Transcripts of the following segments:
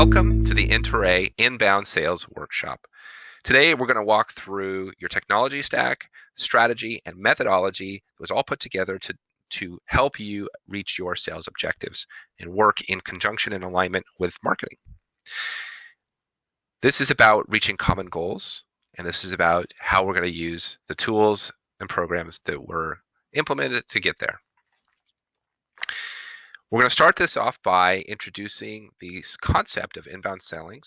Welcome to the Enterey Inbound Sales Workshop. Today, we're going to walk through your technology stack, strategy, and methodology that was all put together to help you reach your sales objectives and work in conjunction and alignment with marketing. This is about reaching common goals, and this is about how we're going to use the tools and programs that were implemented to get there. We're going to start this off by introducing the concept of inbound selling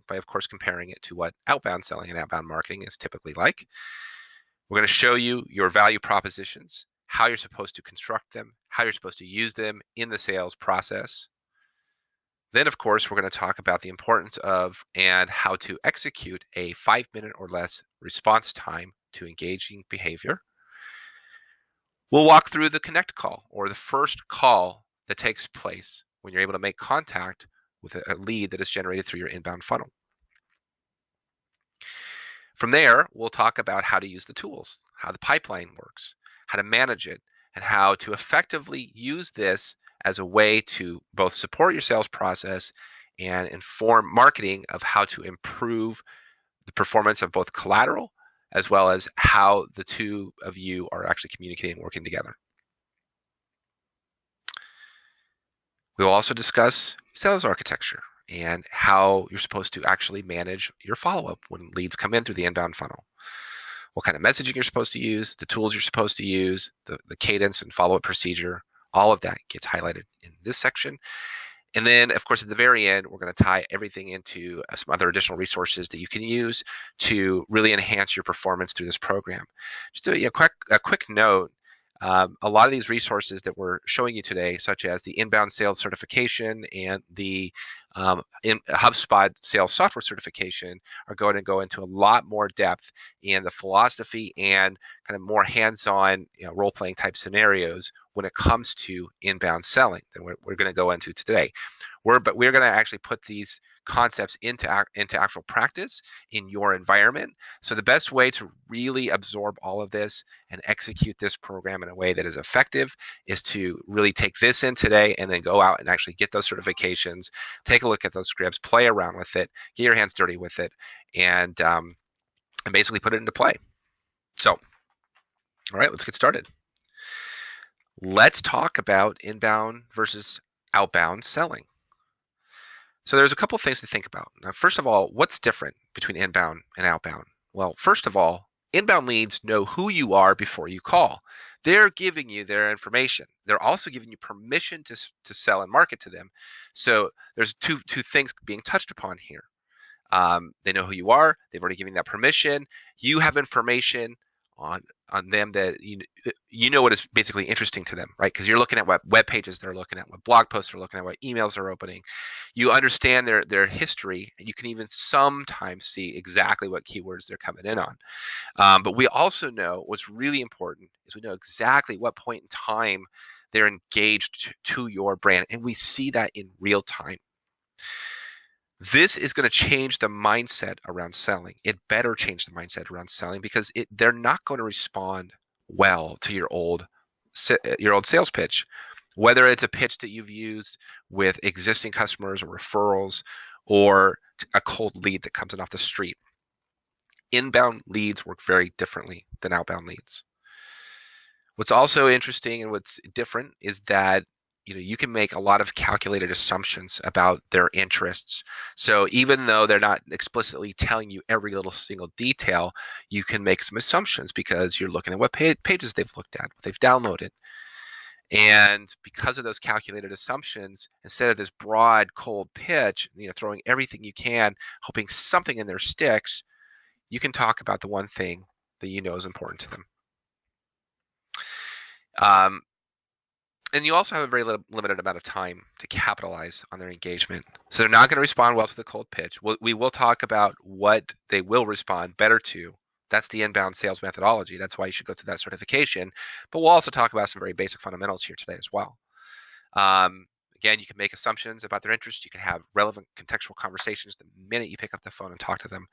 by, of course, comparing it to what outbound selling and outbound marketing is typically like. We're going to show you your value propositions, how you're supposed to construct them, how you're supposed to use them in the sales process. Then, of course, we're going to talk about the importance of and how to execute a 5-minute or less response time to engaging behavior. We'll walk through the connect call, or the first call that takes place when you're able to make contact with a lead that is generated through your inbound funnel. From there, we'll talk about how to use the tools, how the pipeline works, how to manage it, and how to effectively use this as a way to both support your sales process and inform marketing of how to improve the performance of both collateral as well as how the two of you are actually communicating and working together. We will also discuss sales architecture and how you're supposed to actually manage your follow-up when leads come in through the inbound funnel. What kind of messaging you're supposed to use, the tools you're supposed to use, the cadence and follow-up procedure, all of that gets highlighted in this section. And then, of course, at the very end, we're going to tie everything into some other additional resources that you can use to really enhance your performance through this program. Just a quick note, a lot of these resources that we're showing you today, such as the inbound sales certification and the HubSpot sales software certification, are going to go into a lot more depth in the philosophy and kind of more hands-on role-playing type scenarios when it comes to inbound selling than we're going to go into today. But we're going to actually put these concepts into actual practice in your environment. So the best way to really absorb all of this and execute this program in a way that is effective is to really take this in today and then go out and actually get those certifications, take a look at those scripts, play around with it, get your hands dirty with it, and basically put it into play. So, all right, let's get started. Let's talk about inbound versus outbound selling. So there's a couple of things to think about. Now, first of all, what's different between inbound and outbound? Well, first of all, inbound leads know who you are before you call. They're giving you their information. They're also giving you permission to sell and market to them. So there's two things being touched upon here. They know who you are. They've already given you that permission. You have information on them that you know what is basically interesting to them, right? Because you're looking at what web pages they're looking at, what blog posts they're looking at, what emails they're opening. You understand their history, and you can even sometimes see exactly what keywords they're coming in on. But we also know what's really important is we know exactly what point in time they're engaged to your brand, and we see that in real time. This is going to change the mindset around selling. It better change the mindset around selling because they're not going to respond well to your old sales pitch, whether it's a pitch that you've used with existing customers or referrals or a cold lead that comes in off the street. Inbound leads work very differently than outbound leads. What's also interesting and what's different is that you can make a lot of calculated assumptions about their interests. So even though they're not explicitly telling you every little single detail, you can make some assumptions because you're looking at what pages they've looked at, what they've downloaded. And because of those calculated assumptions, instead of this broad, cold pitch, throwing everything you can, hoping something in there sticks, you can talk about the one thing that you know is important to them. And you also have a very limited amount of time to capitalize on their engagement. So they're not going to respond well to the cold pitch. We will talk about what they will respond better to. That's the inbound sales methodology. That's why you should go through that certification. But we'll also talk about some very basic fundamentals here today as well. Again, you can make assumptions about their interests. You can have relevant contextual conversations the minute you pick up the phone and talk to them.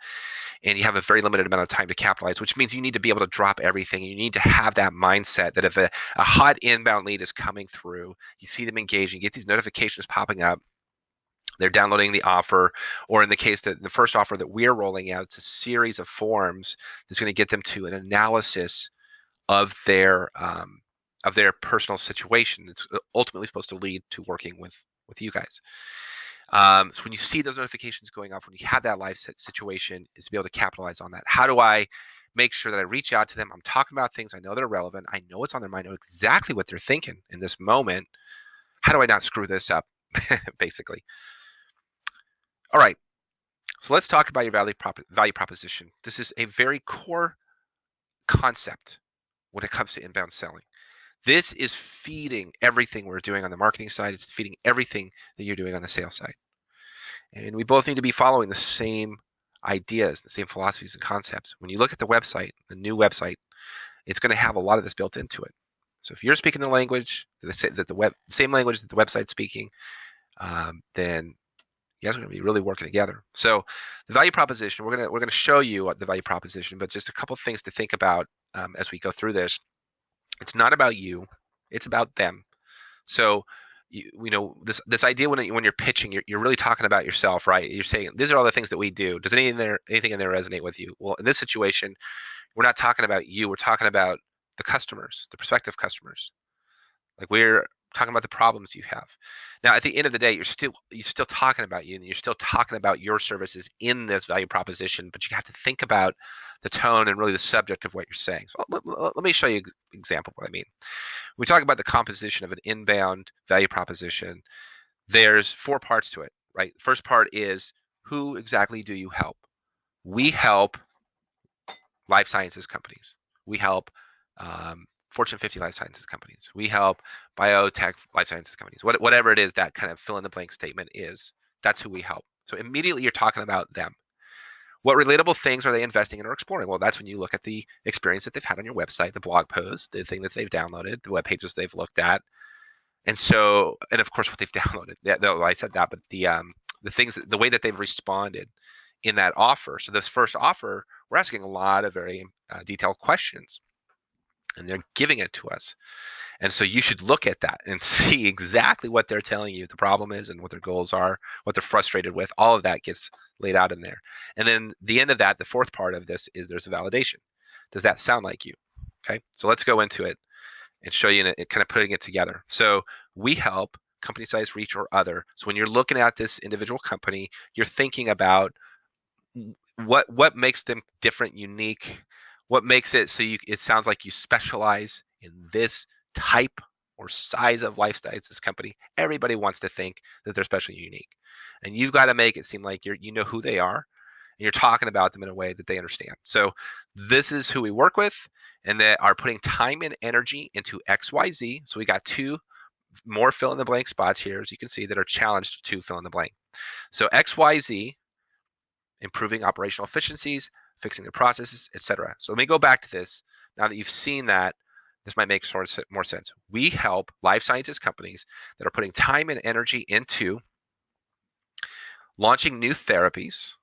And you have a very limited amount of time to capitalize, which means you need to be able to drop everything. You need to have that mindset that if a hot inbound lead is coming through, you see them engaging, you get these notifications popping up, They're downloading the offer, or in the case that the first offer that we're rolling out, it's a series of forms that's going to get them to an analysis of their personal situation. It's ultimately supposed to lead to working with you guys. So when you see those notifications going off, when you have that live situation, is to be able to capitalize on that. How do I make sure that I reach out to them? I'm talking about things I know that are relevant. I know what's on their mind. I know exactly what they're thinking in this moment. How do I not screw this up? Basically. All right. So let's talk about your value proposition. This is a very core concept when it comes to inbound selling. This is feeding everything we're doing on the marketing side. It's feeding everything that you're doing on the sales side. And we both need to be following the same ideas, the same philosophies and concepts. When you look at the website, the new website, it's going to have a lot of this built into it. So if you're speaking the language that the same language that the website's speaking, then you guys are going to be really working together. So the value proposition, we're going to show you the value proposition, but just a couple of things to think about as we go through this. It's not about you; it's about them. So you know this idea when you're pitching, you're really talking about yourself, right? You're saying these are all the things that we do. Does anything in there resonate with you? Well, in this situation, we're not talking about you. We're talking about the customers, the prospective customers. Like we're talking about the problems you have. Now, at the end of the day, you're still talking about you, and you're still talking about your services in this value proposition. But you have to think about the tone and really the subject of what you're saying. So let me show you an example of what I mean. When we talk about the composition of an inbound value proposition, there's 4 parts to it, right? The first part is, who exactly do you help? We help life sciences companies. We help Fortune 50 life sciences companies. We help biotech life sciences companies. Whatever it is that kind of fill in the blank statement is, that's who we help. So immediately you're talking about them. What relatable things are they investing in or exploring? Well, that's when you look at the experience that they've had on your website, the blog posts, the thing that they've downloaded, the web pages they've looked at, and so, and of course, what they've downloaded. Yeah, though I said that, but the things, the way that they've responded in that offer. So this first offer, we're asking a lot of very detailed questions, and they're giving it to us. And so you should look at that and see exactly what they're telling you the problem is and what their goals are, what they're frustrated with. All of that gets laid out in there. And then the end of that, the fourth part of this is there's a validation. Does that sound like you? Okay, so let's go into it and show you kind of putting it together. So we help company size, reach, or other. So when you're looking at this individual company, you're thinking about what makes them different, unique, what makes it so it sounds like you specialize in this type or size of lifestyle. It's this company. Everybody wants to think that they're special and unique, and you've got to make it seem like you know who they are, and you're talking about them in a way that they understand. So this is who we work with, and that are putting time and energy into XYZ. So we got 2 more fill in the blank spots here, as you can see, that are challenged to fill in the blank. So XYZ, improving operational efficiencies, fixing their processes, etc. So let me go back to this. Now that you've seen that, this might make sort of more sense. We help life sciences companies that are putting time and energy into launching new therapies,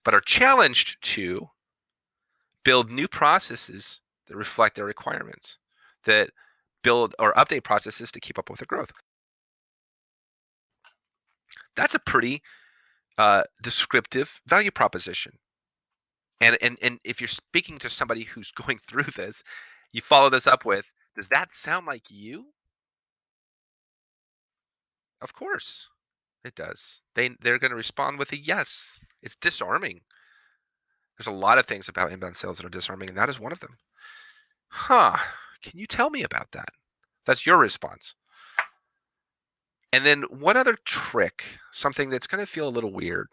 but are challenged to build new processes that reflect their requirements, that build or update processes to keep up with their growth. That's a pretty descriptive value proposition. And if you're speaking to somebody who's going through this, you follow this up with, does that sound like you? Of course it does. They're going to respond with a yes. It's disarming. There's a lot of things about inbound sales that are disarming, and that is one of them. Huh. Can you tell me about that? That's your response. And then one other trick, something that's going to feel a little weird,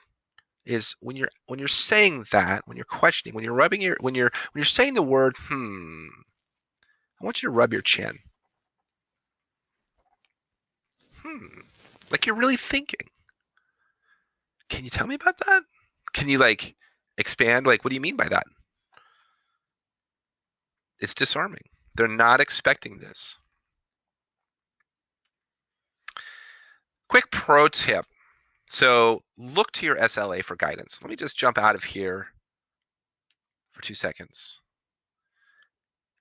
is when you're saying that, when you're questioning, when you're saying the word I want you to rub your chin. Like you're really thinking. Can you tell me about that? Can you like expand? Like, what do you mean by that? It's disarming. They're not expecting this. Quick pro tip. So look to your SLA for guidance. Let me just jump out of here for 2 seconds.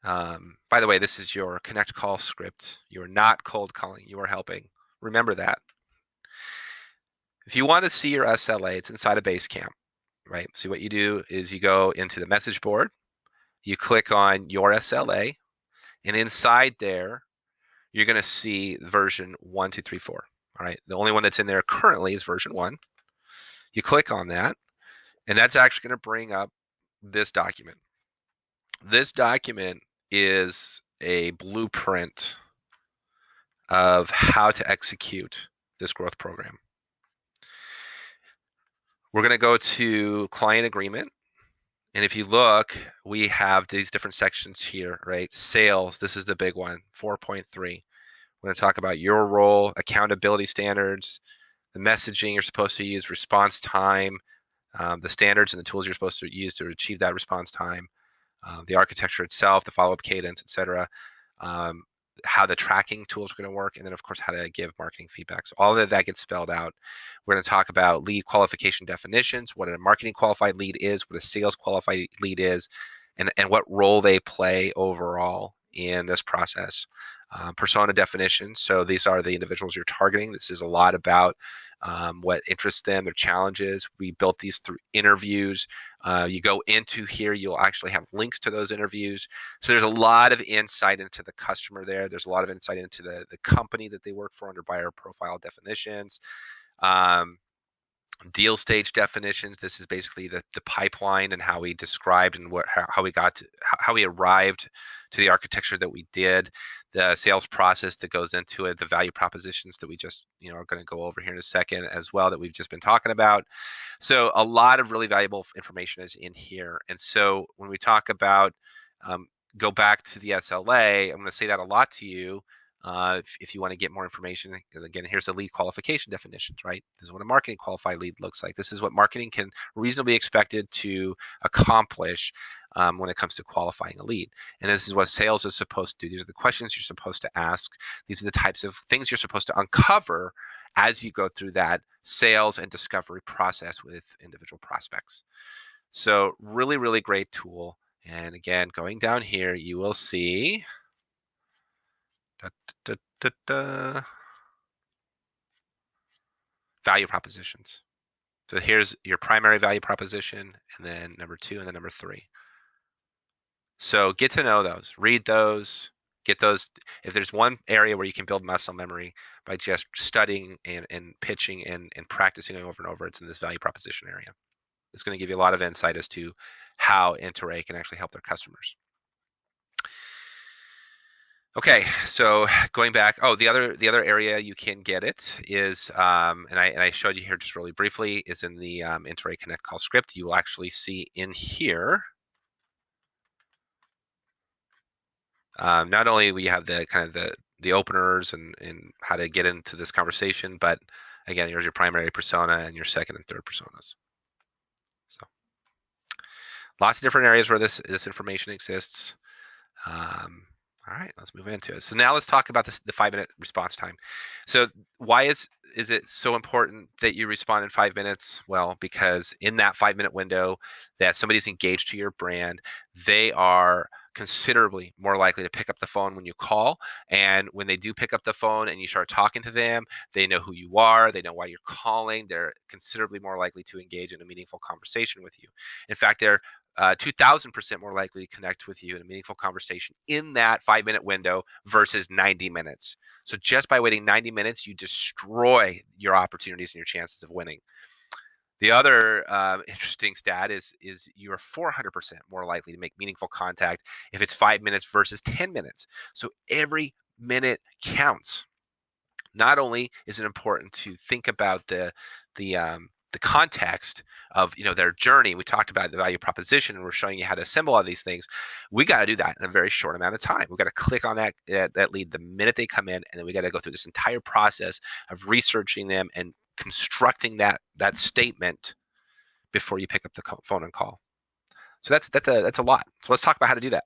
By the way, this is your connect call script. You are not cold calling. You are helping. Remember that. If you want to see your SLA, it's inside of Basecamp, right? So what you do is you go into the message board, you click on your SLA, and inside there, you're going to see version 1, 2, 3, 4. All right. The only one that's in there currently is version 1. You click on that, and that's actually going to bring up this document. This document is a blueprint of how to execute this growth program. We're going to go to client agreement. And if you look, we have these different sections here, right? Sales, this is the big one, 4.3. We're going to talk about your role, accountability standards, the messaging you're supposed to use, response time, the standards and the tools you're supposed to use to achieve that response time, the architecture itself, the follow-up cadence, etc. How the tracking tools are going to work, and then of course how to give marketing feedback. So all of that gets spelled out. We're going to talk about lead qualification definitions, what a marketing qualified lead is, what a sales qualified lead is, and what role they play overall in this process. Persona definitions. So these are the individuals you're targeting. This is a lot about what interests them, their challenges. We built these through interviews. You go into here, you'll actually have links to those interviews. So there's a lot of insight into the customer there. There's a lot of insight into the company that they work for under buyer profile definitions. Deal stage definitions. This is basically the pipeline and how we described and how we got to how we arrived to the architecture that we did, the sales process that goes into it, the value propositions that we just are going to go over here in a second as well that we've just been talking about. So a lot of really valuable information is in here. And so when we talk about go back to the SLA, I'm going to say that a lot to you. If you want to get more information, again, here's the lead qualification definitions, right? This is what a marketing qualified lead looks like. This is what marketing can reasonably expected to accomplish when it comes to qualifying a lead. And this is what sales is supposed to do. These are the questions you're supposed to ask. These are the types of things you're supposed to uncover as you go through that sales and discovery process with individual prospects. So really, really great tool. And again, going down here, you will see value propositions. So here's your primary value proposition, and then number 2, and then number 3. So get to know those, read those, get those. If there's one area where you can build muscle memory by just studying and pitching and practicing over and over, it's in this value proposition area. It's going to give you a lot of insight as to how Enterey can actually help their customers. Okay, so going back, the other area you can get it is, and I showed you here just really briefly, is in the Enterey Connect call script. You will actually see in here, not only we have the kind of the openers and how to get into this conversation, but again, here's your primary persona and your second and third personas. So lots of different areas where this information exists. All right, let's move into it. So now let's talk about the 5-minute response time. So why is it so important that you respond in 5 minutes? Well, because in that 5-minute window that somebody's engaged to your brand, they are considerably more likely to pick up the phone when you call. And when they do pick up the phone and you start talking to them, they know who you are, they know why you're calling, they're considerably more likely to engage in a meaningful conversation with you. In fact, they're 2,000% more likely to connect with you in a meaningful conversation in that 5-minute window versus 90 minutes. So just by waiting 90 minutes, you destroy your opportunities and your chances of winning. The other interesting stat is you're 400% more likely to make meaningful contact if it's 5 minutes versus 10 minutes. So every minute counts. Not only is it important to think about the context of their journey. We talked about the value proposition, and we're showing you how to assemble all these things. We got to do that in a very short amount of time. We got to click on that lead the minute they come in, and then we got to go through this entire process of researching them and constructing that statement before you pick up the phone and call. So that's a lot. So let's talk about how to do that.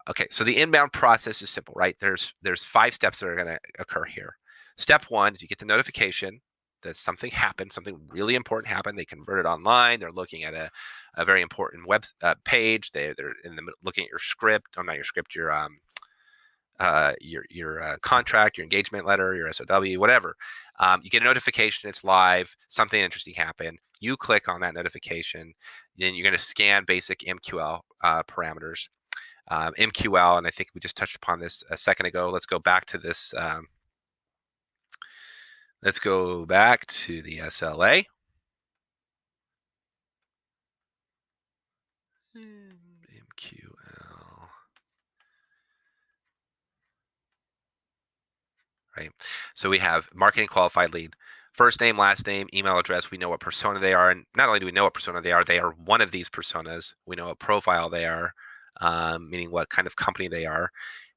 Okay, so the inbound process is simple, right? There's 5 steps that are going to occur here. Step 1 is you get the notification that something happened, something really important happened. They converted online. They're looking at a very important web page. They're looking at your script. Not your script, your contract, your engagement letter, your SOW, whatever. You get a notification it's live, something interesting happened. You click on that notification, then you're going to scan basic MQL parameters. MQL, and I think we just touched upon this a second ago. Let's go back to this. Let's go back to the SLA. MQL. Right. So we have marketing qualified lead, first name, last name, email address. We know what persona they are. And not only do we know what persona they are one of these personas. We know what profile they are, meaning what kind of company they are.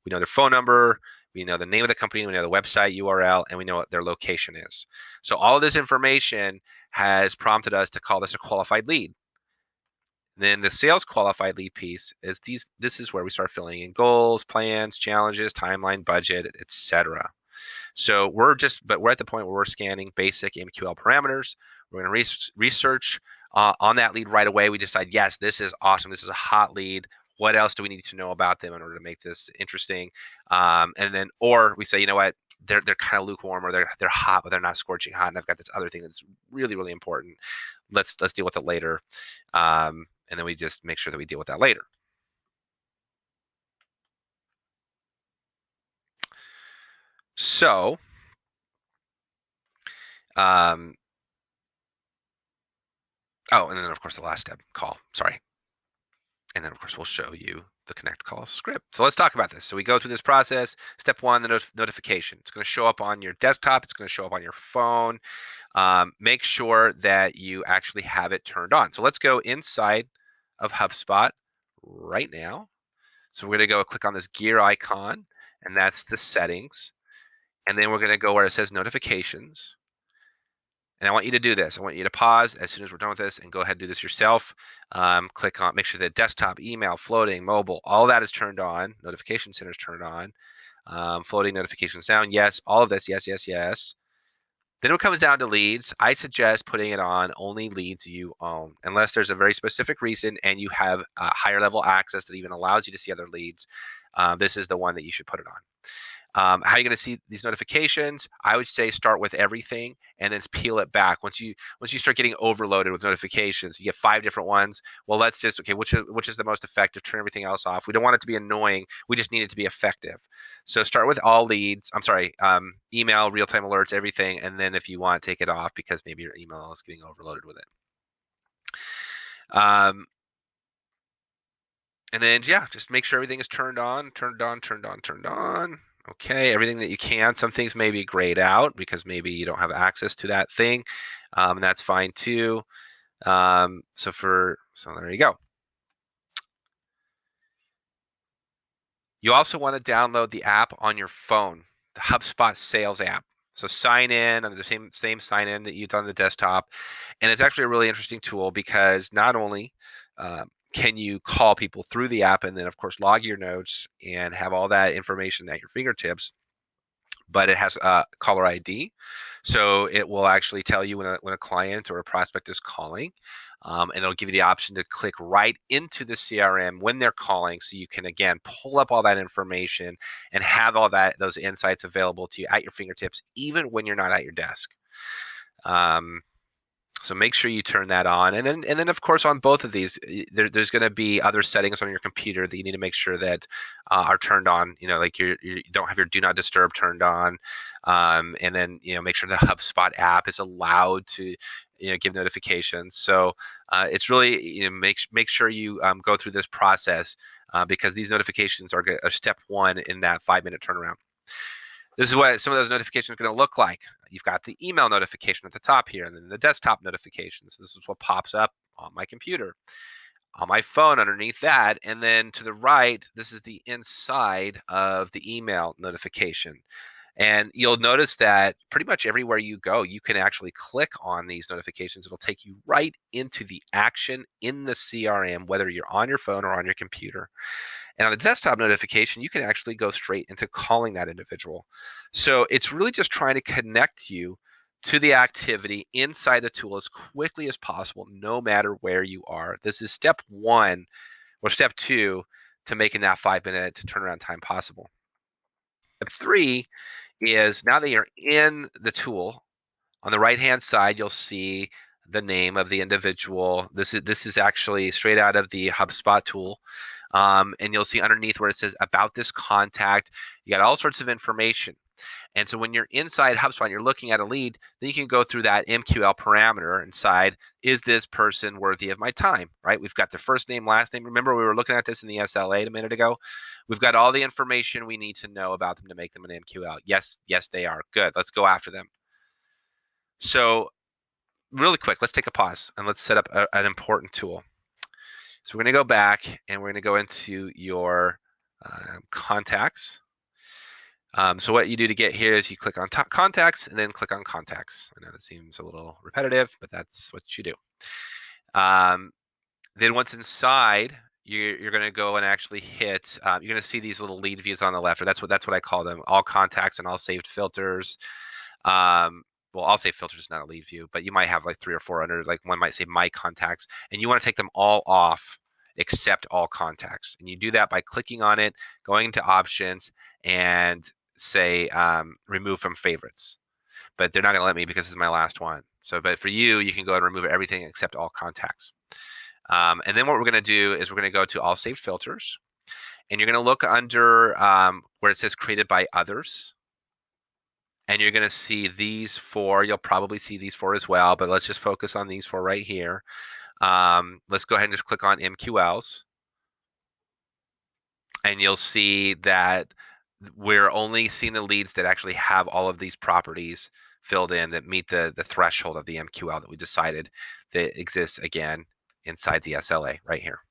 We know their phone number. We know the name of the company. We know the website URL, and we know what their location is. So all of this information has prompted us to call this a qualified lead. Then the sales qualified lead piece is this is where we start filling in goals, plans, challenges, timeline, budget, etc. So we're at the point where we're scanning basic MQL parameters. We're going to research on that lead right away. We decide, yes, this is awesome. This is a hot lead. What else do we need to know about them in order to make this interesting? Or we say, you know what, they're kind of lukewarm, or they're hot, but they're not scorching hot. And I've got this other thing that's really, really important. Let's deal with it later. And then we just make sure that we deal with that later. So, and then of course the last step, call. Sorry. And then of course we'll show you the connect call script. So let's talk about this. So we go through this process. Step one, the notification. It's going to show up on your desktop. It's going to show up on your phone. Make sure that you actually have it turned on. So let's go inside of HubSpot right now. So we're going to go click on this gear icon, and that's the settings. And then we're going to go where it says notifications. And I want you to do this. I want you to pause as soon as we're done with this and go ahead and do this yourself. Click on, make sure that desktop, email, floating, mobile, all that is turned on. Notification center is turned on. Floating notifications down. Yes. All of this. Yes, yes, yes. Then when it comes down to leads, I suggest putting it on only leads you own, unless there's a very specific reason and you have higher level access that even allows you to see other leads. This is the one that you should put it on. How are you going to see these notifications? I would say start with everything and then peel it back. Once you start getting overloaded with notifications, you get 5 different ones. Well, let's just, okay, which is the most effective? Turn everything else off. We don't want it to be annoying. We just need it to be effective. So start with all leads. I'm sorry, email, real-time alerts, everything. And then if you want, take it off because maybe your email is getting overloaded with it. And then, yeah, just make sure everything is turned on. Okay, everything that you can. Some things may be grayed out because maybe you don't have access to that thing, and that's fine too. So there you go. You also want to download the app on your phone, the HubSpot Sales app. So sign in on the same sign in that you've done on the desktop, and it's actually a really interesting tool because not only can you call people through the app and then of course log your notes and have all that information at your fingertips, but it has caller ID. So it will actually tell you when a client or a prospect is calling, and it'll give you the option to click right into the CRM when they're calling. So you can, again, pull up all that information and have all those insights available to you at your fingertips, even when you're not at your desk. So make sure you turn that on, and then of course on both of these, there's going to be other settings on your computer that you need to make sure that are turned on. You know, like you don't have your Do Not Disturb turned on, and then make sure the HubSpot app is allowed to give notifications. So it's really make sure you go through this process because these notifications are step one in that 5-minute turnaround. This is what some of those notifications are going to look like. You've got the email notification at the top here, and then the desktop notifications. This is what pops up on my computer. On my phone underneath that, and then to the right, this is the inside of the email notification. And you'll notice that pretty much everywhere you go, you can actually click on these notifications. It'll take you right into the action in the CRM, whether you're on your phone or on your computer. And on the desktop notification, you can actually go straight into calling that individual. So it's really just trying to connect you to the activity inside the tool as quickly as possible, no matter where you are. This is step one or step two to making that 5-minute turnaround time possible. Step three is now that you're in the tool, On the right-hand side, you'll see the name of the individual. This is actually straight out of the HubSpot tool. And you'll see underneath where it says about this contact, you got all sorts of information. And so when you're inside HubSpot and you're looking at a lead, then you can go through that MQL parameter and decide, is this person worthy of my time, right? We've got their first name, last name. Remember, we were looking at this in the SLA a minute ago. We've got all the information we need to know about them to make them an MQL. Yes, they are. Good. Let's go after them. So really quick, let's take a pause and let's set up an important tool. So we're going to go back and we're going to go into your contacts. So what you do to get here is you click on contacts and then click on contacts. I know that seems a little repetitive, but that's what you do. Then once inside, you're going to go and actually hit. You're going to see these little lead views on the left, or that's what I call them: all contacts and all saved filters. Well, I'll say filters is not a lead view, but you might have like 3 or 4 under. Like one might say my contacts, and you want to take them all off except all contacts. And you do that by clicking on it, going into options, and say remove from favorites. But they're not going to let me because this is my last one. So, but for you, you can go and remove everything except all contacts. And then what we're going to do is we're going to go to all saved filters, and you're going to look under where it says created by others. And you're going to see these 4. You'll probably see these 4 as well, but let's just focus on these 4 right here. Let's go ahead and just click on MQLs. And you'll see that we're only seeing the leads that actually have all of these properties filled in that meet the threshold of the MQL that we decided that exists, again, inside the SLA right here,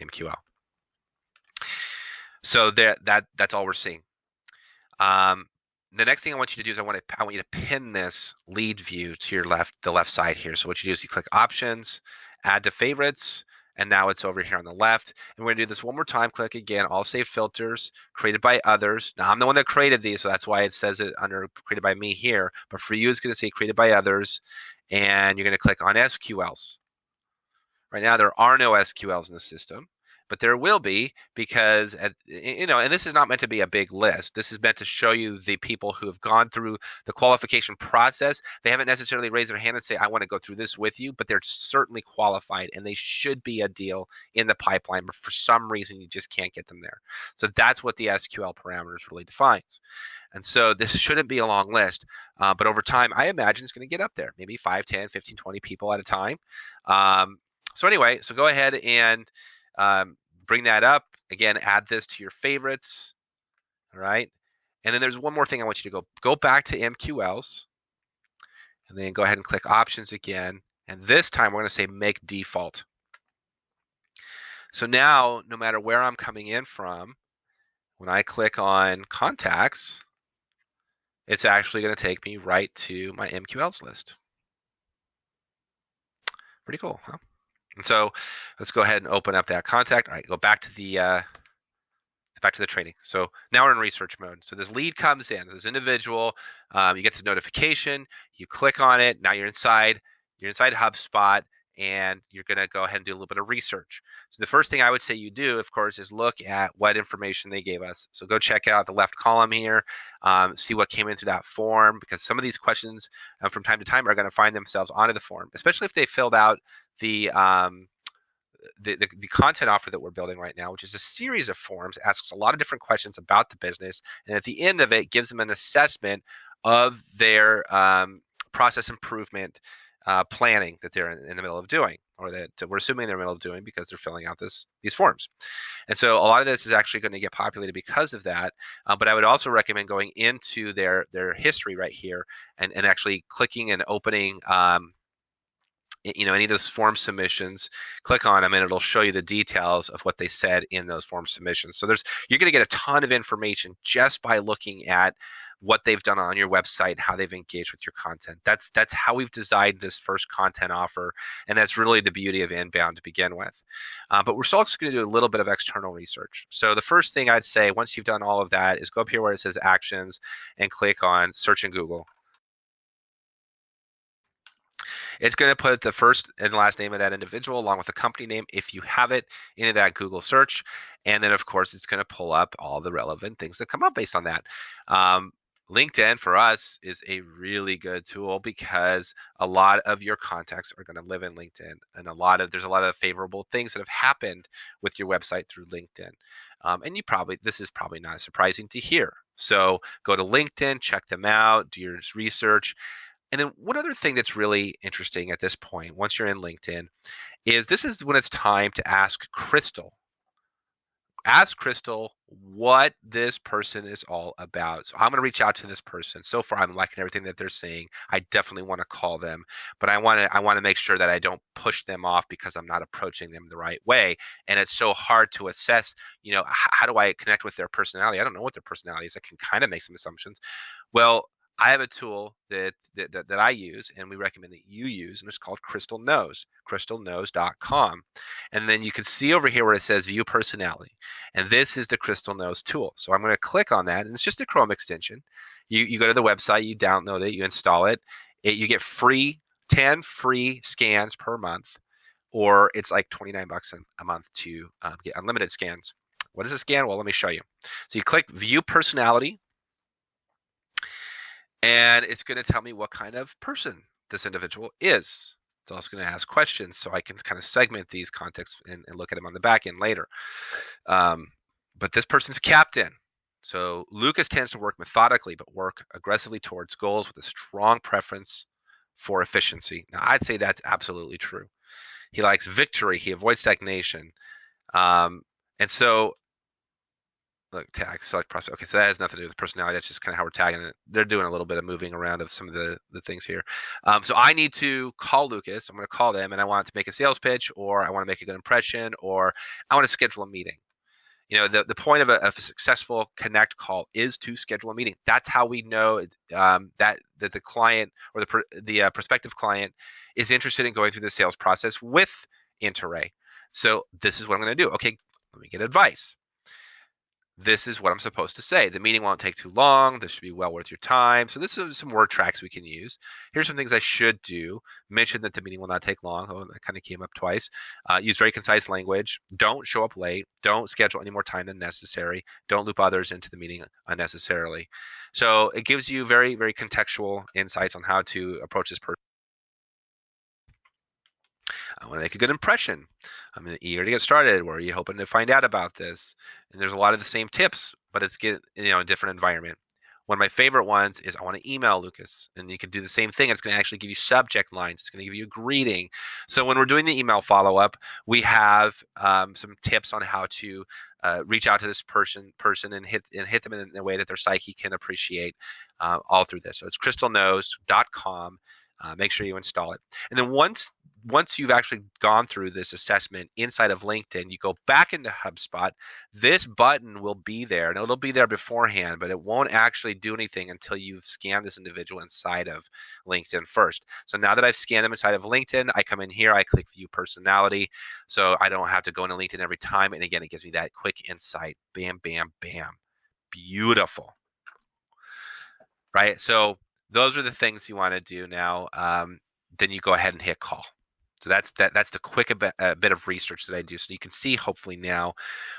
MQL. So that's all we're seeing. The next thing I want you to do is I want you to pin this lead view to your the left side here. So what you do is you click options, add to favorites, and now it's over here on the left. And we're going to do this one more time. Click again, all saved filters, created by others. Now I'm the one that created these, so that's why it says it under created by me here. But for you, it's going to say created by others, and you're going to click on SQLs. Right now, there are no SQLs in the system, but there will be because, and this is not meant to be a big list. This is meant to show you the people who have gone through the qualification process. They haven't necessarily raised their hand and say, I want to go through this with you, but they're certainly qualified and they should be a deal in the pipeline, but for some reason, you just can't get them there. So that's what the SQL parameters really defines. And so this shouldn't be a long list, but over time, I imagine it's going to get up there, maybe 5, 10, 15, 20 people at a time. So anyway, so go ahead and bring that up. Again, add this to your favorites. All right. And then there's one more thing I want you to go back to MQLs and then go ahead and click options again. And this time we're going to say make default. So now, no matter where I'm coming in from, when I click on contacts, it's actually going to take me right to my MQLs list. Pretty cool, huh? And so let's go ahead and open up that contact. All right, go back to the training. So now we're in research mode. So this lead comes in, this individual, you get this notification, you click on it. Now you're inside HubSpot, and you're going to go ahead and do a little bit of research. So the first thing I would say you do, of course, is look at what information they gave us. So go check out the left column here, see what came in through that form, because some of these questions from time to time are going to find themselves onto the form, especially if they filled out the content offer that we're building right now, which is a series of forms, asks a lot of different questions about the business, and at the end of it gives them an assessment of their process improvement planning that they're in the middle of doing, or that we're assuming they're in the middle of doing because they're filling out these forms. And so a lot of this is actually going to get populated because of that. But I would also recommend going into their history right here and actually clicking and opening any of those form submissions, click on them, and it'll show you the details of what they said in those form submissions. So you're going to get a ton of information just by looking at what they've done on your website, how they've engaged with your content. That's how we've designed this first content offer, and that's really the beauty of inbound to begin with. But we're still also going to do a little bit of external research. So the first thing I'd say, once you've done all of that, is go up here where it says actions and click on search in Google. It's going to put the first and last name of that individual along with the company name, if you have it, into that Google search. And then, of course, it's going to pull up all the relevant things that come up based on that. LinkedIn for us is a really good tool because a lot of your contacts are going to live in LinkedIn, and there's a lot of favorable things that have happened with your website through LinkedIn. And this is probably not surprising to hear. So go to LinkedIn, check them out, do your research. And then one other thing that's really interesting at this point, once you're in LinkedIn, is this is when it's time to ask Crystal what this person is all about. So I'm going to reach out to this person. So far, I'm liking everything that they're saying. I definitely want to call them, but I want to make sure that I don't push them off because I'm not approaching them the right way. And it's so hard to assess. How do I connect with their personality? I don't know what their personality is. I can kind of make some assumptions. Well, I have a tool that I use and we recommend that you use, and it's called Crystal Knows, crystalknows.com. And then you can see over here where it says view personality. And this is the Crystal Knows tool. So I'm going to click on that, and it's just a Chrome extension. You go to the website, you download it, you install it. You get 10 free scans per month, or it's like $29 a month to get unlimited scans. What is a scan? Well, let me show you. So you click view personality, and it's going to tell me what kind of person this individual is. It's also going to ask questions so I can kind of segment these contexts and look at them on the back end later. But this person's captain. So Lucas tends to work methodically, but work aggressively towards goals with a strong preference for efficiency. Now, I'd say that's absolutely true. He likes victory. He avoids stagnation. And so look, tag, select prospect. Okay, so that has nothing to do with personality. That's just kind of how we're tagging it. They're doing a little bit of moving around of some of the things here. So I need to call Lucas. I'm going to call them, and I want to make a sales pitch, or I want to make a good impression, or I want to schedule a meeting. The point of a successful connect call is to schedule a meeting. That's how we know that the client or the prospective client is interested in going through the sales process with Enterey. So this is what I'm going to do. Okay, let me get advice. This is what I'm supposed to say. The meeting won't take too long. This should be well worth your time. So this is some word tracks we can use. Here's some things I should do. Mention that the meeting will not take long. Oh, that kind of came up twice. Use very concise language. Don't show up late. Don't schedule any more time than necessary. Don't loop others into the meeting unnecessarily. So it gives you very, very contextual insights on how to approach this person. I want to make a good impression. I'm eager to get started. Where are you hoping to find out about this? And there's a lot of the same tips, but it's a different environment. One of my favorite ones is I want to email Lucas, and you can do the same thing. It's going to actually give you subject lines. It's going to give you a greeting. So when we're doing the email follow-up, we have some tips on how to reach out to this person and hit them in a way that their psyche can appreciate all through this. So it's crystalknows.com. Make sure you install it. And then once you've actually gone through this assessment inside of LinkedIn, you go back into HubSpot. This button will be there, and it'll be there beforehand, but it won't actually do anything until you've scanned this individual inside of LinkedIn first. So now that I've scanned them inside of LinkedIn, I come in here, I click View Personality, so I don't have to go into LinkedIn every time. And again, it gives me that quick insight. Bam, bam, bam. Beautiful. Right? So those are the things you want to do now. Then you go ahead and hit call. So that's the quick bit of research that I do. So you can see hopefully now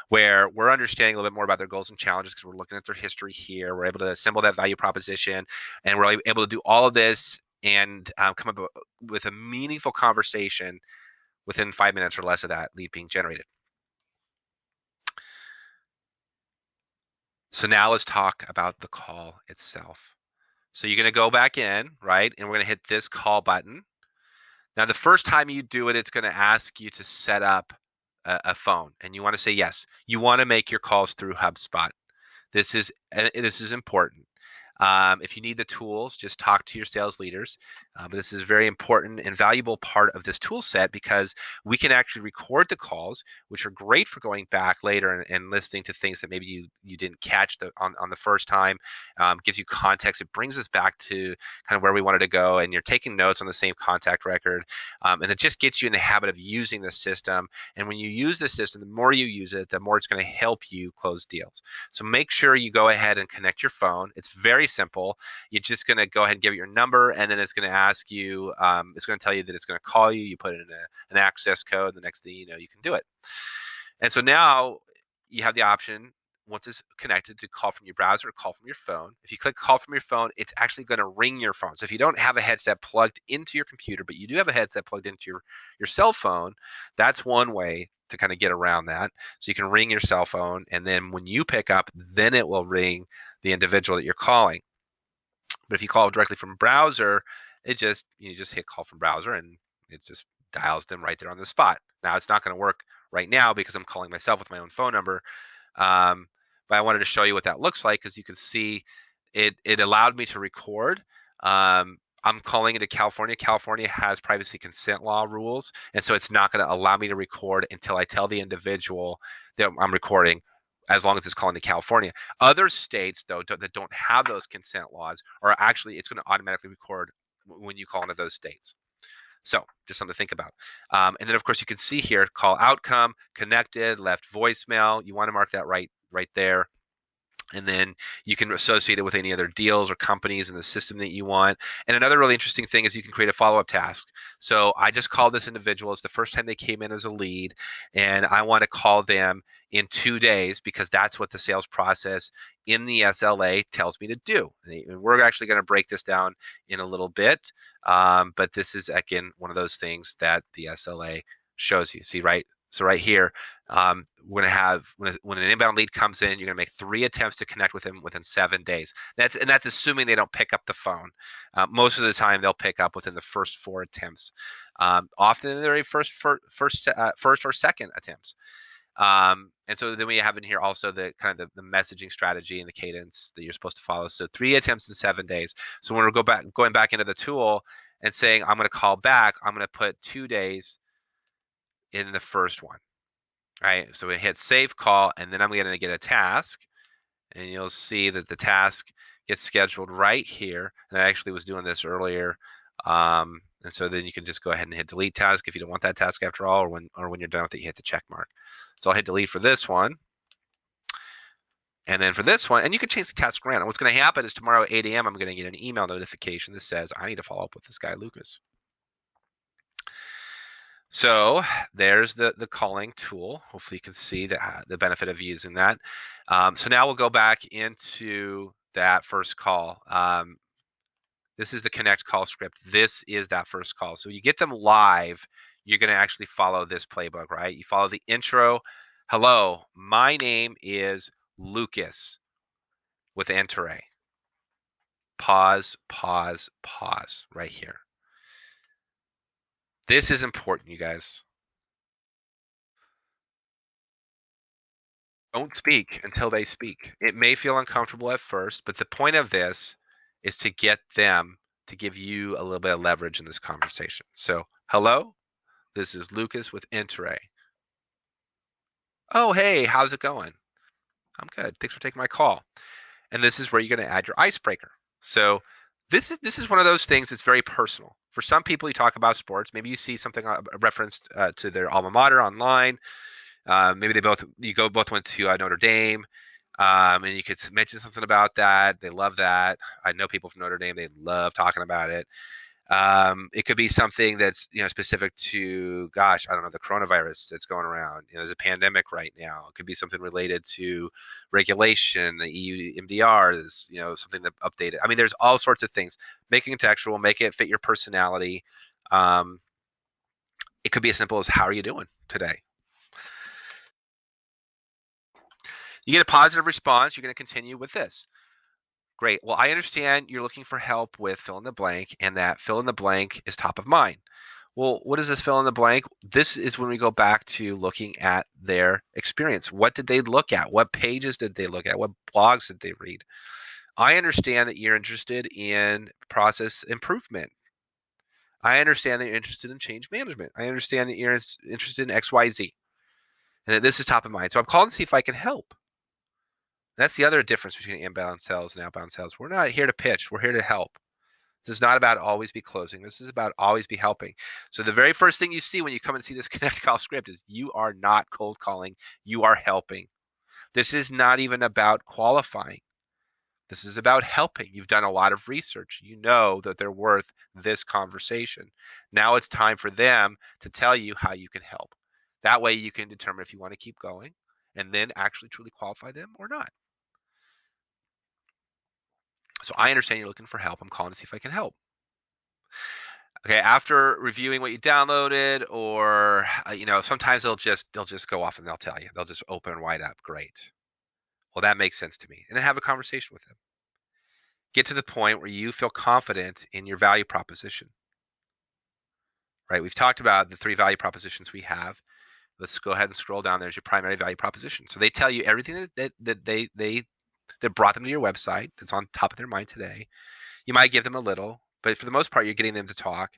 where we're understanding a little bit more about their goals and challenges because we're looking at their history here. We're able to assemble that value proposition, and we're able to do all of this and come up with a meaningful conversation within 5 minutes or less of that lead being generated. So now let's talk about the call itself. So you're going to go back in, right? And we're going to hit this call button. Now, the first time you do it, it's going to ask you to set up a phone, and you want to say yes. You want to make your calls through HubSpot. This is important. If you need the tools, just talk to your sales leaders. But this is a very important and valuable part of this tool set because we can actually record the calls, which are great for going back later and listening to things that maybe you didn't catch on the first time. Gives you context. It brings us back to kind of where we wanted to go, and you're taking notes on the same contact record. And it just gets you in the habit of using the system. And when you use the system, the more you use it, the more it's going to help you close deals. So make sure you go ahead and connect your phone. It's very simple. You're just going to go ahead and give it your number, and then it's going to ask you, it's going to tell you that it's going to call you. You put in an access code. The next thing you know, you can do it. And so now you have the option once it's connected to call from your browser or call from your phone. If you click call from your phone, it's actually going to ring your phone. So if you don't have a headset plugged into your computer, but you do have a headset plugged into your cell phone, that's one way to kind of get around that. So you can ring your cell phone, and then when you pick up, then it will ring the individual that you're calling. But if you call directly from browser, you just hit call from browser and it just dials them right there on the spot. Now it's not going to work right now because I'm calling myself with my own phone number. But I wanted to show you what that looks like because you can see it allowed me to record. I'm calling into California. California has privacy consent law rules, and so it's not going to allow me to record until I tell the individual that I'm recording, as long as it's calling to California. Other states, though, that don't have those consent laws are actually, it's going to automatically record when you call into those states. So just something to think about. And then, of course, you can see here, call outcome, connected, left voicemail. You want to mark that right there. And then you can associate it with any other deals or companies in the system that you want. And another really interesting thing is you can create a follow-up task. So I just called this individual. It's the first time they came in as a lead, and I want to call them in 2 days because that's what the sales process in the SLA tells me to do. And we're actually going to break this down in a little bit, but this is, again, one of those things that the SLA shows you. See, right? So right here, we're going to have, when an inbound lead comes in, you're going to make 3 attempts to connect with them within 7 days. That's assuming they don't pick up the phone. Most of the time, they'll pick up within the first 4 attempts. Often they're first or second attempts. And so then we have in here also the kind of the messaging strategy and the cadence that you're supposed to follow. So 3 attempts in 7 days. So when we're going back into the tool and saying I'm going to call back, I'm going to put 2 days in the first one. Right, so we hit save call, and then I'm going to get a task, and you'll see that the task gets scheduled right here. And I actually was doing this earlier, and so then you can just go ahead and hit delete task if you don't want that task after all, or when you're done with it, you hit the check mark. So I'll hit delete for this one, and then for this one, and you can change the task around. And what's going to happen is tomorrow at 8 a.m. I'm going to get an email notification that says I need to follow up with this guy Lucas. So there's the calling tool. Hopefully you can see the benefit of using that. So now we'll go back into that first call. This is the connect call script. This is that first call. So you get them live, you're going to actually follow this playbook, right? You follow the intro. Hello, my name is Lucas with Enterey. Pause, pause, pause right here. This is important, you guys. Don't speak until they speak. It may feel uncomfortable at first, but the point of this is to get them to give you a little bit of leverage in this conversation. So, hello, this is Lucas with Enterey. Oh, hey, how's it going? I'm good. Thanks for taking my call. And this is where you're going to add your icebreaker. So this is one of those things that's very personal. For some people, you talk about sports. Maybe you see something referenced to their alma mater online. Maybe you both went to Notre Dame, and you could mention something about that. They love that. I know people from Notre Dame. They love talking about it. It could be something that's specific to, gosh, I don't know, the coronavirus that's going around. There's a pandemic right now. It could be something related to regulation, the EU MDR is something that updated. I mean, there's all sorts of things. Make it contextual, make it fit your personality. It could be as simple as, how are you doing today? You get a positive response. You're going to continue with this. Great. Well, I understand you're looking for help with fill in the blank, and that fill in the blank is top of mind. Well, what is this fill in the blank? This is when we go back to looking at their experience. What did they look at? What pages did they look at? What blogs did they read? I understand that you're interested in process improvement. I understand that you're interested in change management. I understand that you're interested in XYZ, and that this is top of mind. So I'm calling to see if I can help. That's the other difference between inbound sales and outbound sales. We're not here to pitch. We're here to help. This is not about always be closing. This is about always be helping. So the very first thing you see when you come and see this Connect Call script is you are not cold calling. You are helping. This is not even about qualifying. This is about helping. You've done a lot of research. You know that they're worth this conversation. Now it's time for them to tell you how you can help. That way you can determine if you want to keep going. and then actually truly qualify them or not. So I understand you're looking for help. I'm calling to see if I can help. Okay, after reviewing what you downloaded, or sometimes they'll just go off and they'll tell you. They'll just open wide up. Great. Well, that makes sense to me. And then have a conversation with them. Get to the point where you feel confident in your value proposition. Right? We've talked about the 3 value propositions we have. Let's go ahead and scroll down. There's your primary value proposition. So they tell you everything that brought them to your website, that's on top of their mind today. You might give them a little, but for the most part, you're getting them to talk.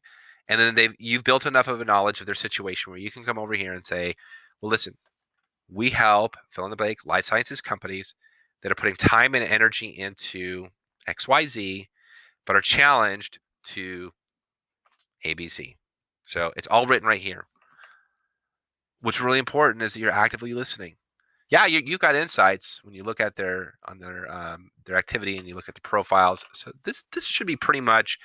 And then you've built enough of a knowledge of their situation where you can come over here and say, well, listen, we help fill in the blank life sciences companies that are putting time and energy into XYZ, but are challenged to ABC. So it's all written right here. What's really important is that you're actively listening. Yeah, you've got insights when you look at their activity and you look at the profiles. So this should be pretty much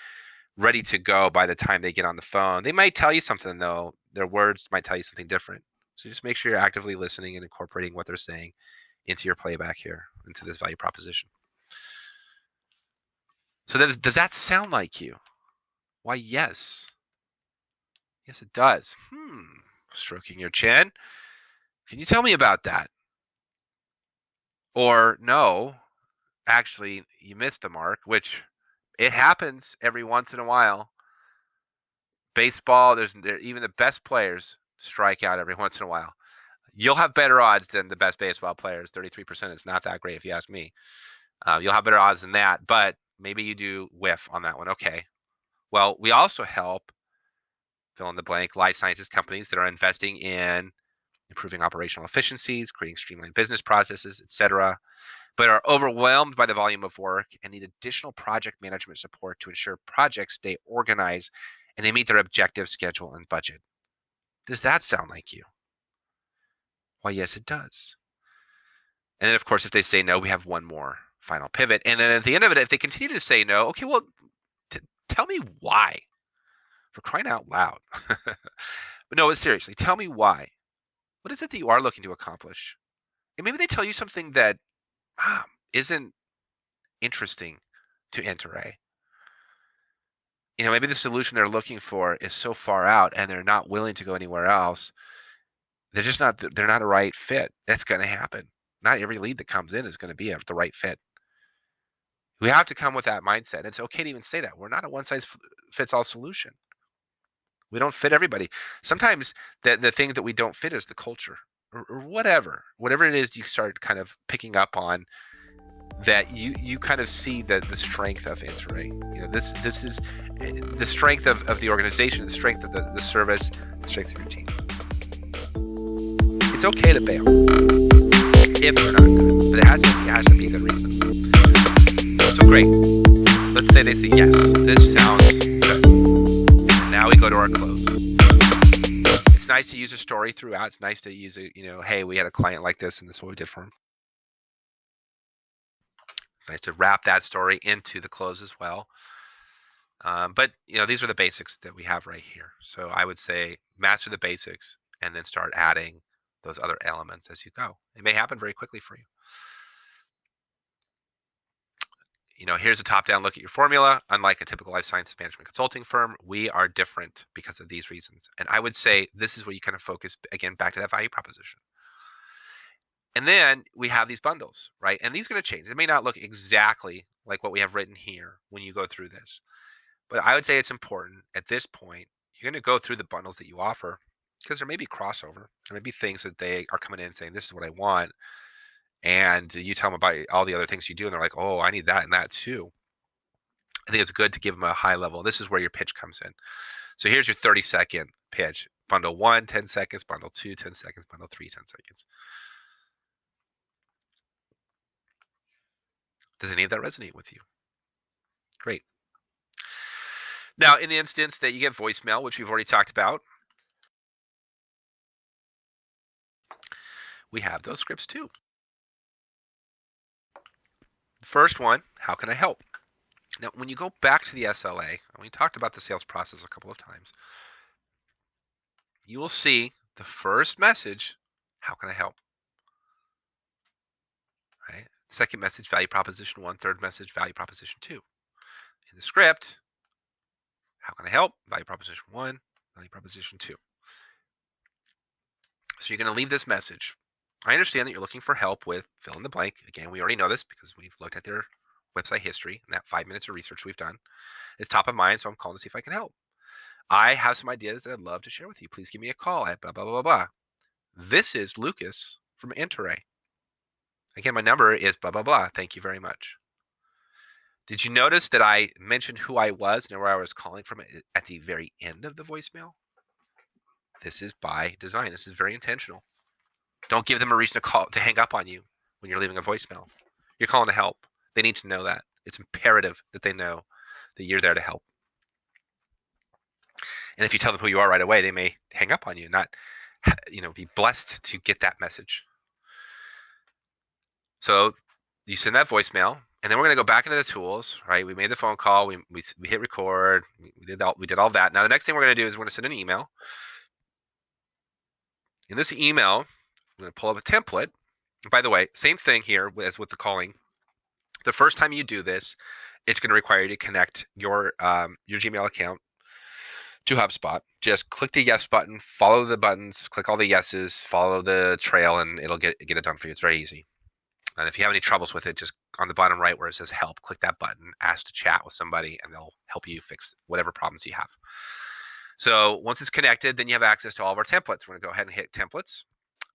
ready to go by the time they get on the phone. They might tell you something though. Their words might tell you something different. So just make sure you're actively listening and incorporating what they're saying into your playback here, into this value proposition. So does that sound like you? Why, yes. Yes, it does. Stroking your chin. Can you tell me about that? Or no, actually, you missed the mark, which it happens every once in a while. Baseball, even the best players strike out every once in a while. You'll have better odds than the best baseball players. 33% is not that great if you ask me. You'll have better odds than that, but maybe you do whiff on that one. Okay. Well, we also help fill in the blank life sciences companies that are investing in improving operational efficiencies, creating streamlined business processes, etc., but are overwhelmed by the volume of work and need additional project management support to ensure projects stay organized and they meet their objective, schedule, and budget. Does that sound like you? Why, yes, it does. And then, of course, if they say no, we have one more final pivot. And then at the end of it, if they continue to say no, okay, well, tell me why. For crying out loud. But no, seriously, tell me why. What is it that you are looking to accomplish? And maybe they tell you something that isn't interesting to Enterey. Maybe the solution they're looking for is so far out and they're not willing to go anywhere else. They're not a right fit. That's going to happen. Not every lead that comes in is going to be the right fit. We have to come with that mindset. It's okay to even say that. We're not a one-size-fits-all solution. We don't fit everybody. Sometimes the thing that we don't fit is the culture or whatever it is you start kind of picking up on, that you kind of see the strength of Enterey. This is the strength of the organization, the strength of the service, the strength of your team. It's okay to bail if they're not good, but it has to be a good reason. So great. Let's say they say yes. This sounds good. And now we go to our close. It's nice to use a story throughout. It's nice to use hey, we had a client like this, and this is what we did for him. It's nice to wrap that story into the close as well. But these are the basics that we have right here. So I would say master the basics and then start adding those other elements as you go. It may happen very quickly for you. Here's a top-down look at your formula. Unlike a typical life sciences management consulting firm, we are different because of these reasons. And I would say this is where you kind of focus, again, back to that value proposition. And then we have these bundles, right? And these are going to change. It may not look exactly like what we have written here when you go through this. But I would say it's important at this point, you're going to go through the bundles that you offer, because there may be crossover. There may be things that they are coming in saying, this is what I want. And you tell them about all the other things you do, and they're like, oh, I need that and that too. I think it's good to give them a high level. This is where your pitch comes in. So here's your 30-second pitch. Bundle 1, 10 seconds. Bundle 2, 10 seconds. Bundle 3, 10 seconds. Does any of that resonate with you? Great. Now, in the instance that you get voicemail, which we've already talked about, we have those scripts too. The first one, how can I help? Now, when you go back to the SLA, and we talked about the sales process a couple of times, you will see the first message, how can I help? Second message, value proposition 1. Third message, value proposition 2. In the script, how can I help? Value proposition 1, value proposition 2. So you're going to leave this message. I understand that you're looking for help with fill in the blank. Again, we already know this because we've looked at their website history and that 5 minutes of research we've done. It's top of mind, so I'm calling to see if I can help. I have some ideas that I'd love to share with you. Please give me a call at blah, blah, blah, blah. This is Lucas from Enterey. Again, my number is blah, blah, blah. Thank you very much. Did you notice that I mentioned who I was and where I was calling from at the very end of the voicemail? This is by design. This is very intentional. Don't give them a reason to hang up on you when you're leaving a voicemail. You're calling to help. They need to know that. It's imperative that they know that you're there to help. And if you tell them who you are right away, they may hang up on you, not be blessed to get that message. So you send that voicemail, and then we're going to go back into the tools, right? We made the phone call. We hit record. We did all that. Now the next thing we're going to do is we're going to send an email. In this email, I'm going to pull up a template. By the way, same thing here as with the calling. The first time you do this, it's going to require you to connect your Gmail account to HubSpot. Just click the yes button, follow the buttons, click all the yeses, follow the trail, and it'll get it done for you. It's very easy. And if you have any troubles with it, just on the bottom right where it says help, click that button, ask to chat with somebody, and they'll help you fix whatever problems you have. So once it's connected, then you have access to all of our templates. We're going to go ahead and hit templates,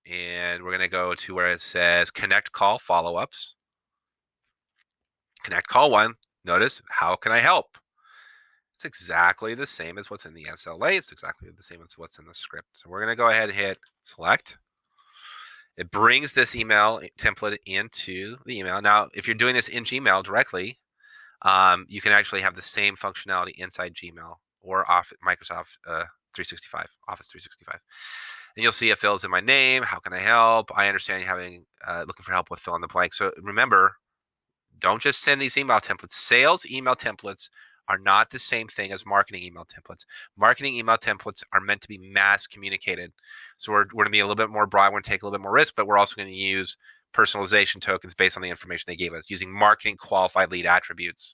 and we're going to go to where it says connect call follow-ups. Connect call 1. Notice, how can I help? It's exactly the same as what's in the SLA. It's exactly the same as what's in the script. So we're going to go ahead and hit select. It brings this email template into the email. Now, if you're doing this in Gmail directly, you can actually have the same functionality inside Gmail or off Microsoft 365, Office 365. And you'll see it fills in my name. How can I help? I understand you're looking for help with fill in the blank. So remember, don't just send these email templates. Sales email templates are not the same thing as marketing email templates. Marketing email templates are meant to be mass communicated. So we're going to be a little bit more broad. We're going to take a little bit more risk, but we're also going to use personalization tokens based on the information they gave us using marketing qualified lead attributes.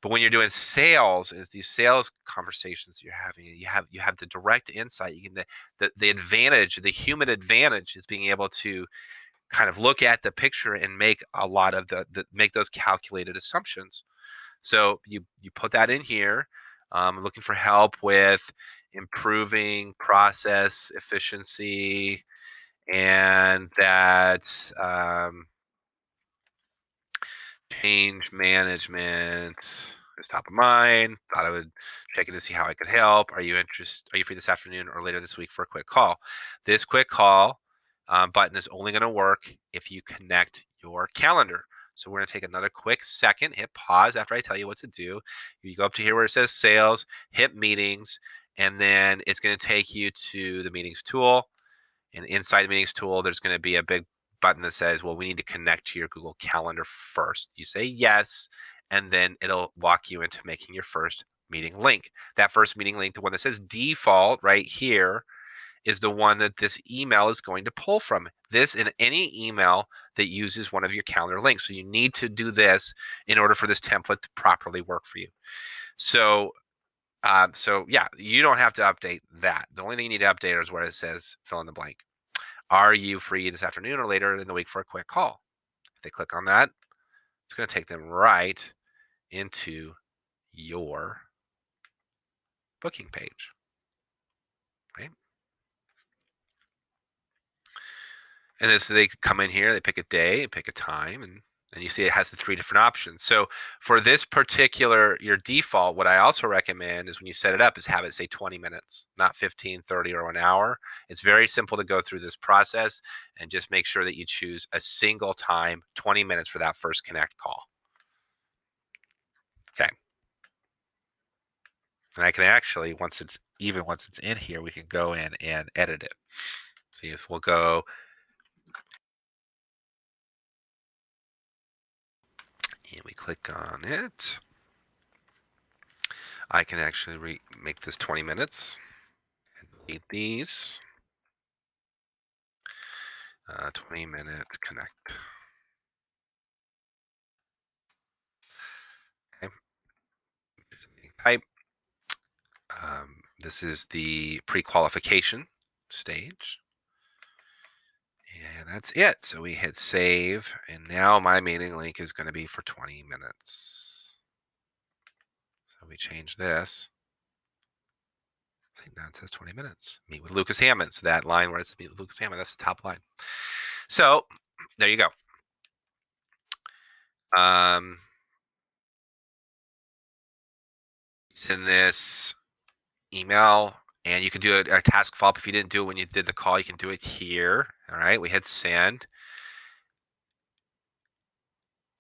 But when you're doing sales, it's these sales conversations you're having. You have the direct insight. You can the advantage, the human advantage, is being able to kind of look at the picture and make a lot of make those calculated assumptions. So you put that in here. Looking for help with improving process efficiency, and that change management is top of mind. Thought I would check in to see how I could help. Are you free this afternoon or later this week for a quick call? This quick call button is only going to work if you connect your calendar. So we're going to take another quick second, hit pause after I tell you what to do. You go up to here where it says sales, hit meetings, and then it's going to take you to the meetings tool. And inside the meetings tool, there's going to be a big button that says, well, we need to connect to your Google Calendar first. You say yes, and then it'll walk you into making your first meeting link. That first meeting link, the one that says default right here, is the one that this email is going to pull from. This and any email that uses one of your calendar links. So you need to do this in order for this template to properly work for you. So yeah, you don't have to update that. The only thing you need to update is where it says fill in the blank. Are you free this afternoon or later in the week for a quick call? If they click on that, it's going to take them right into your booking page. Right? And as they come in here, they pick a day, pick a time, and you see it has the 3 different options. So for this particular, your default, what I also recommend is when you set it up is have it say 20 minutes, not 15, 30, or an hour. It's very simple to go through this process, and just make sure that you choose a single time, 20 minutes for that first connect call. Okay. And I can actually, once it's in here, we can go in and edit it. See if we'll go, and we click on it. I can actually make this 20 minutes and delete these. 20 minutes connect. type. This is the pre-qualification stage. And that's it. So we hit save, and now my meeting link is going to be for 20 minutes. So we change this. I think now it says 20 minutes. Meet with Lucas Hammond. So that line where it says meet with Lucas Hammond, that's the top line. So there you go. Send this email, and you can do a task follow-up. If you didn't do it when you did the call, you can do it here. All right, we hit send,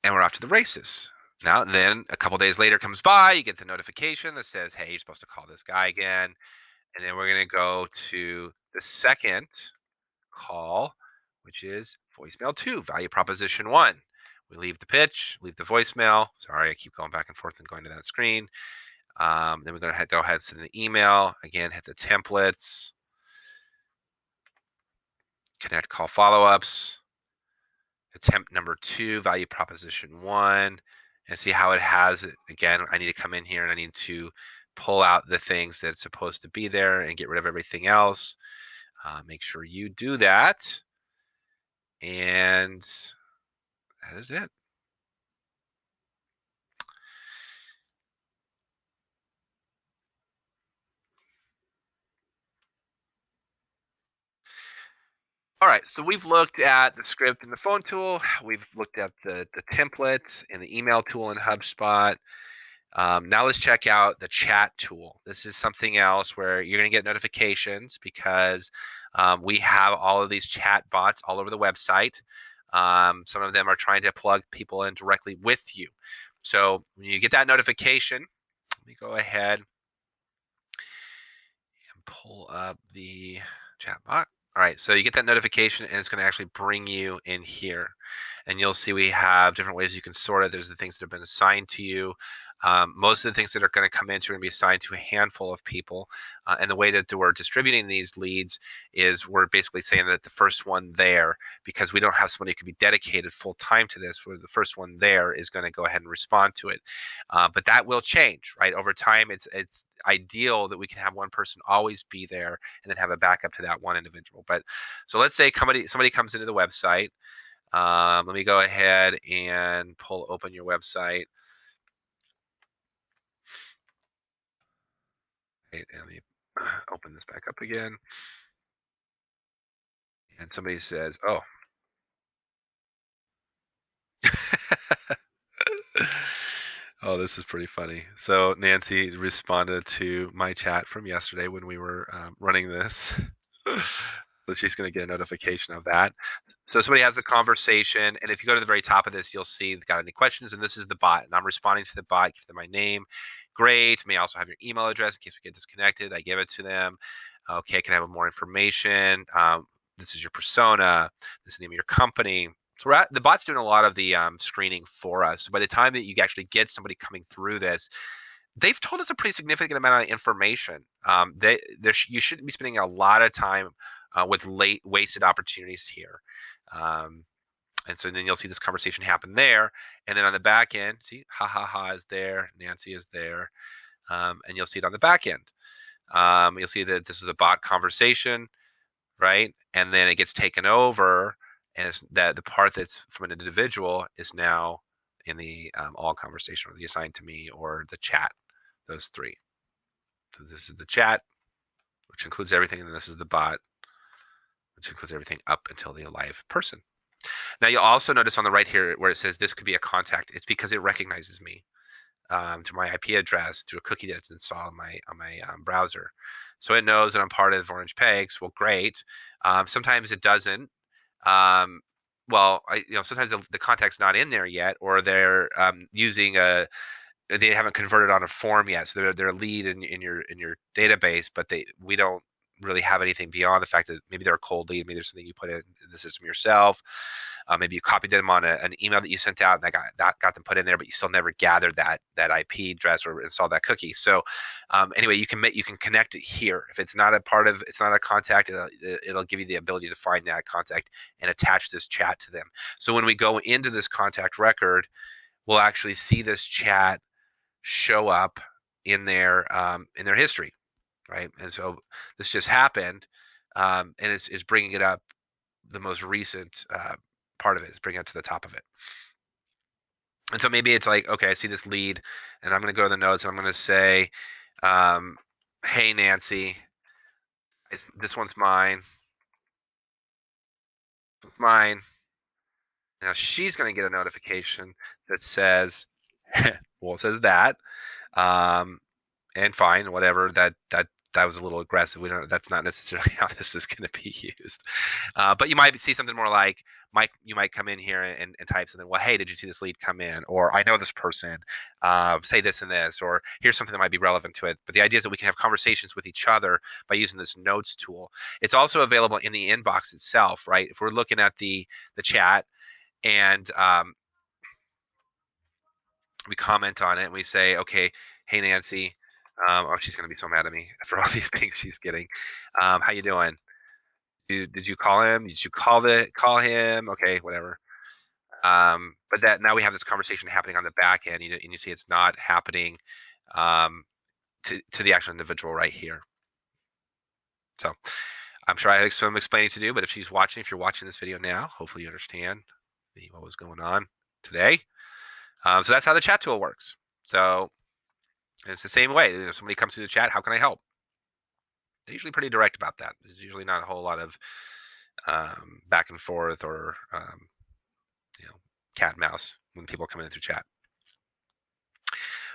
and we're off to the races. Now, then a couple days later comes by, you get the notification that says, hey, you're supposed to call this guy again. And then we're going to go to the second call, which is voicemail 2, value proposition 1. We leave the pitch, leave the voicemail. Sorry, I keep going back and forth and going to that screen. Then we're going to go ahead and send an email. Again, hit the templates, connect call follow-ups, attempt number 2, value proposition 1, and see how it has it. Again, I need to come in here and I need to pull out the things that's supposed to be there and get rid of everything else. Make sure you do that. And that is it. All right, so we've looked at the script in the phone tool. We've looked at the template and the email tool in HubSpot. Now let's check out the chat tool. This is something else where you're going to get notifications because we have all of these chat bots all over the website. Some of them are trying to plug people in directly with you. So when you get that notification, let me go ahead and pull up the chat bot. All right, so you get that notification and it's going to actually bring you in here. And you'll see we have different ways you can sort it. There's the things that have been assigned to you. Most of the things that are going to come into are going to be assigned to a handful of people. And the way that we're distributing these leads is we're basically saying that the first one there, because we don't have somebody who can be dedicated full time to this, where the first one there is going to go ahead and respond to it. But that will change, right? Over time, it's ideal that we can have one person always be there and then have a backup to that one individual. But so let's say somebody comes into the website. Let me go ahead and open your website. Right, and let me open this back up again. And somebody says, oh. Oh, this is pretty funny. So Nancy responded to my chat from yesterday when we were running this. So she's going to get a notification of that. So somebody has a conversation, and if you go to the very top of this, you'll see got any questions, and this is the bot, and I'm responding to the bot. Give them my name. Great. May also have your email address in case we get disconnected. I give it to them. Okay, can I have more information? This is your persona. This is the name of your company. So the bot's doing a lot of the screening for us. So by the time that you actually get somebody coming through this, they've told us a pretty significant amount of information. You shouldn't be spending a lot of time with wasted opportunities here. And so then you'll see this conversation happen there. And then on the back end, see, is there, Nancy is there. And you'll see it on the back end. You'll see that this is a bot conversation, right? And then it gets taken over, and it's that the part that's from an individual is now in the all conversation, or the assigned to me, or the chat, those three. So this is the chat, which includes everything, and then this is the bot, which includes everything up until the live person. Now you'll also notice on the right here where it says this could be a contact. It's because it recognizes me through my IP address, through a cookie that's installed on my browser. So it knows that I'm part of Orange Pegs. Well, great. Sometimes it doesn't. Sometimes the contact's not in there yet, or they're using they haven't converted on a form yet, so they're a lead in your database, but we don't really have anything beyond the fact that maybe they're a cold lead, maybe there's something you put in the system yourself. Maybe you copied them on an email that you sent out, and that got them put in there, but you still never gathered that IP address or installed that cookie. So anyway, you can connect it here. If it's not a contact, it'll give you the ability to find that contact and attach this chat to them. So when we go into this contact record, we'll actually see this chat show up in their history, right? And so this just happened, and it's bringing it up. The most recent part of it is bringing it to the top of it. And so maybe it's like, okay, I see this lead, and I'm going to go to the notes, and I'm going to say, "Hey Nancy, this one's mine. Mine." Now she's going to get a notification that says, well, it says that, um, and fine, whatever. That was a little aggressive. We don't. That's not necessarily how this is going to be used. But you might see something more like, Mike. You might come in here and type something. Well, hey, did you see this lead come in? Or I know this person. Say this and this. Or here's something that might be relevant to it. But the idea is that we can have conversations with each other by using this notes tool. It's also available in the inbox itself, right? If we're looking at the chat and we comment on it and we say, okay, hey Nancy, oh, she's gonna be so mad at me for all these things she's getting. How you doing? Did you call him? Did you call him? Okay, whatever. But that now we have this conversation happening on the back end, and you see it's not happening um, to the actual individual right here. So I'm sure I have some explaining to do, but if you're watching this video now, hopefully you understand what was going on today. So that's how the chat tool works. So it's the same way. If somebody comes to the chat, how can I help? They're usually pretty direct about that. There's usually not a whole lot of back and forth or cat and mouse when people come in through chat.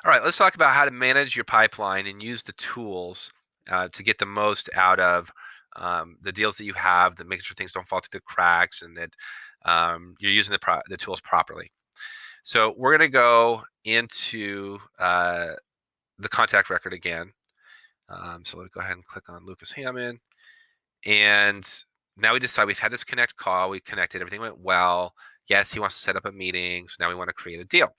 All right, let's talk about how to manage your pipeline and use the tools to get the most out of the deals that you have, that making sure things don't fall through the cracks, and that you're using the tools properly. So we're going to go into the contact record again. So let's go ahead and click on Lucas Hammond. And now we decide we've had this connect call. We connected. Everything went well. Yes, he wants to set up a meeting. So now we want to create a deal.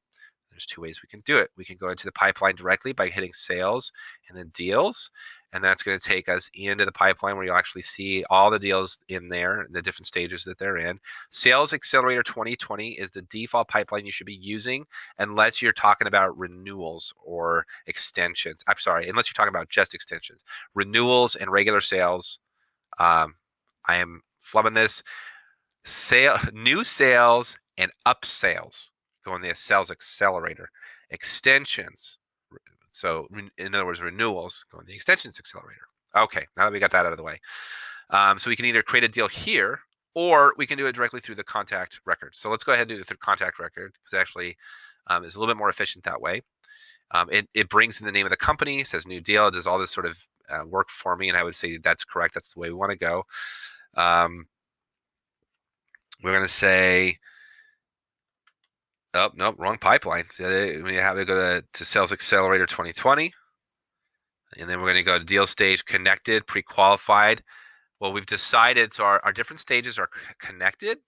There's two ways we can do it. We can go into the pipeline directly by hitting sales and then deals. And that's going to take us into the pipeline where you'll actually see all the deals in there, the different stages that they're in. Sales Accelerator 2020 is the default pipeline you should be using unless you're talking about renewals or extensions. I'm sorry, unless you're talking about just extensions. Renewals and regular sales, I am flubbing this. New sales and upsales go in the sales accelerator. Extensions, so in other words, renewals go in the extensions accelerator. Okay, now that we got that out of the way. So we can either create a deal here, or we can do it directly through the contact record. So let's go ahead and do it through contact record, because actually it's a little bit more efficient that way. It brings in the name of the company, says new deal, it does all this sort of work for me, and I would say that's correct. That's the way we want to go. We're going to say, oh, nope, wrong pipeline. So we have to go to Sales Accelerator 2020. And then we're going to go to deal stage connected, pre-qualified. Well, we've decided, so our different stages are connected,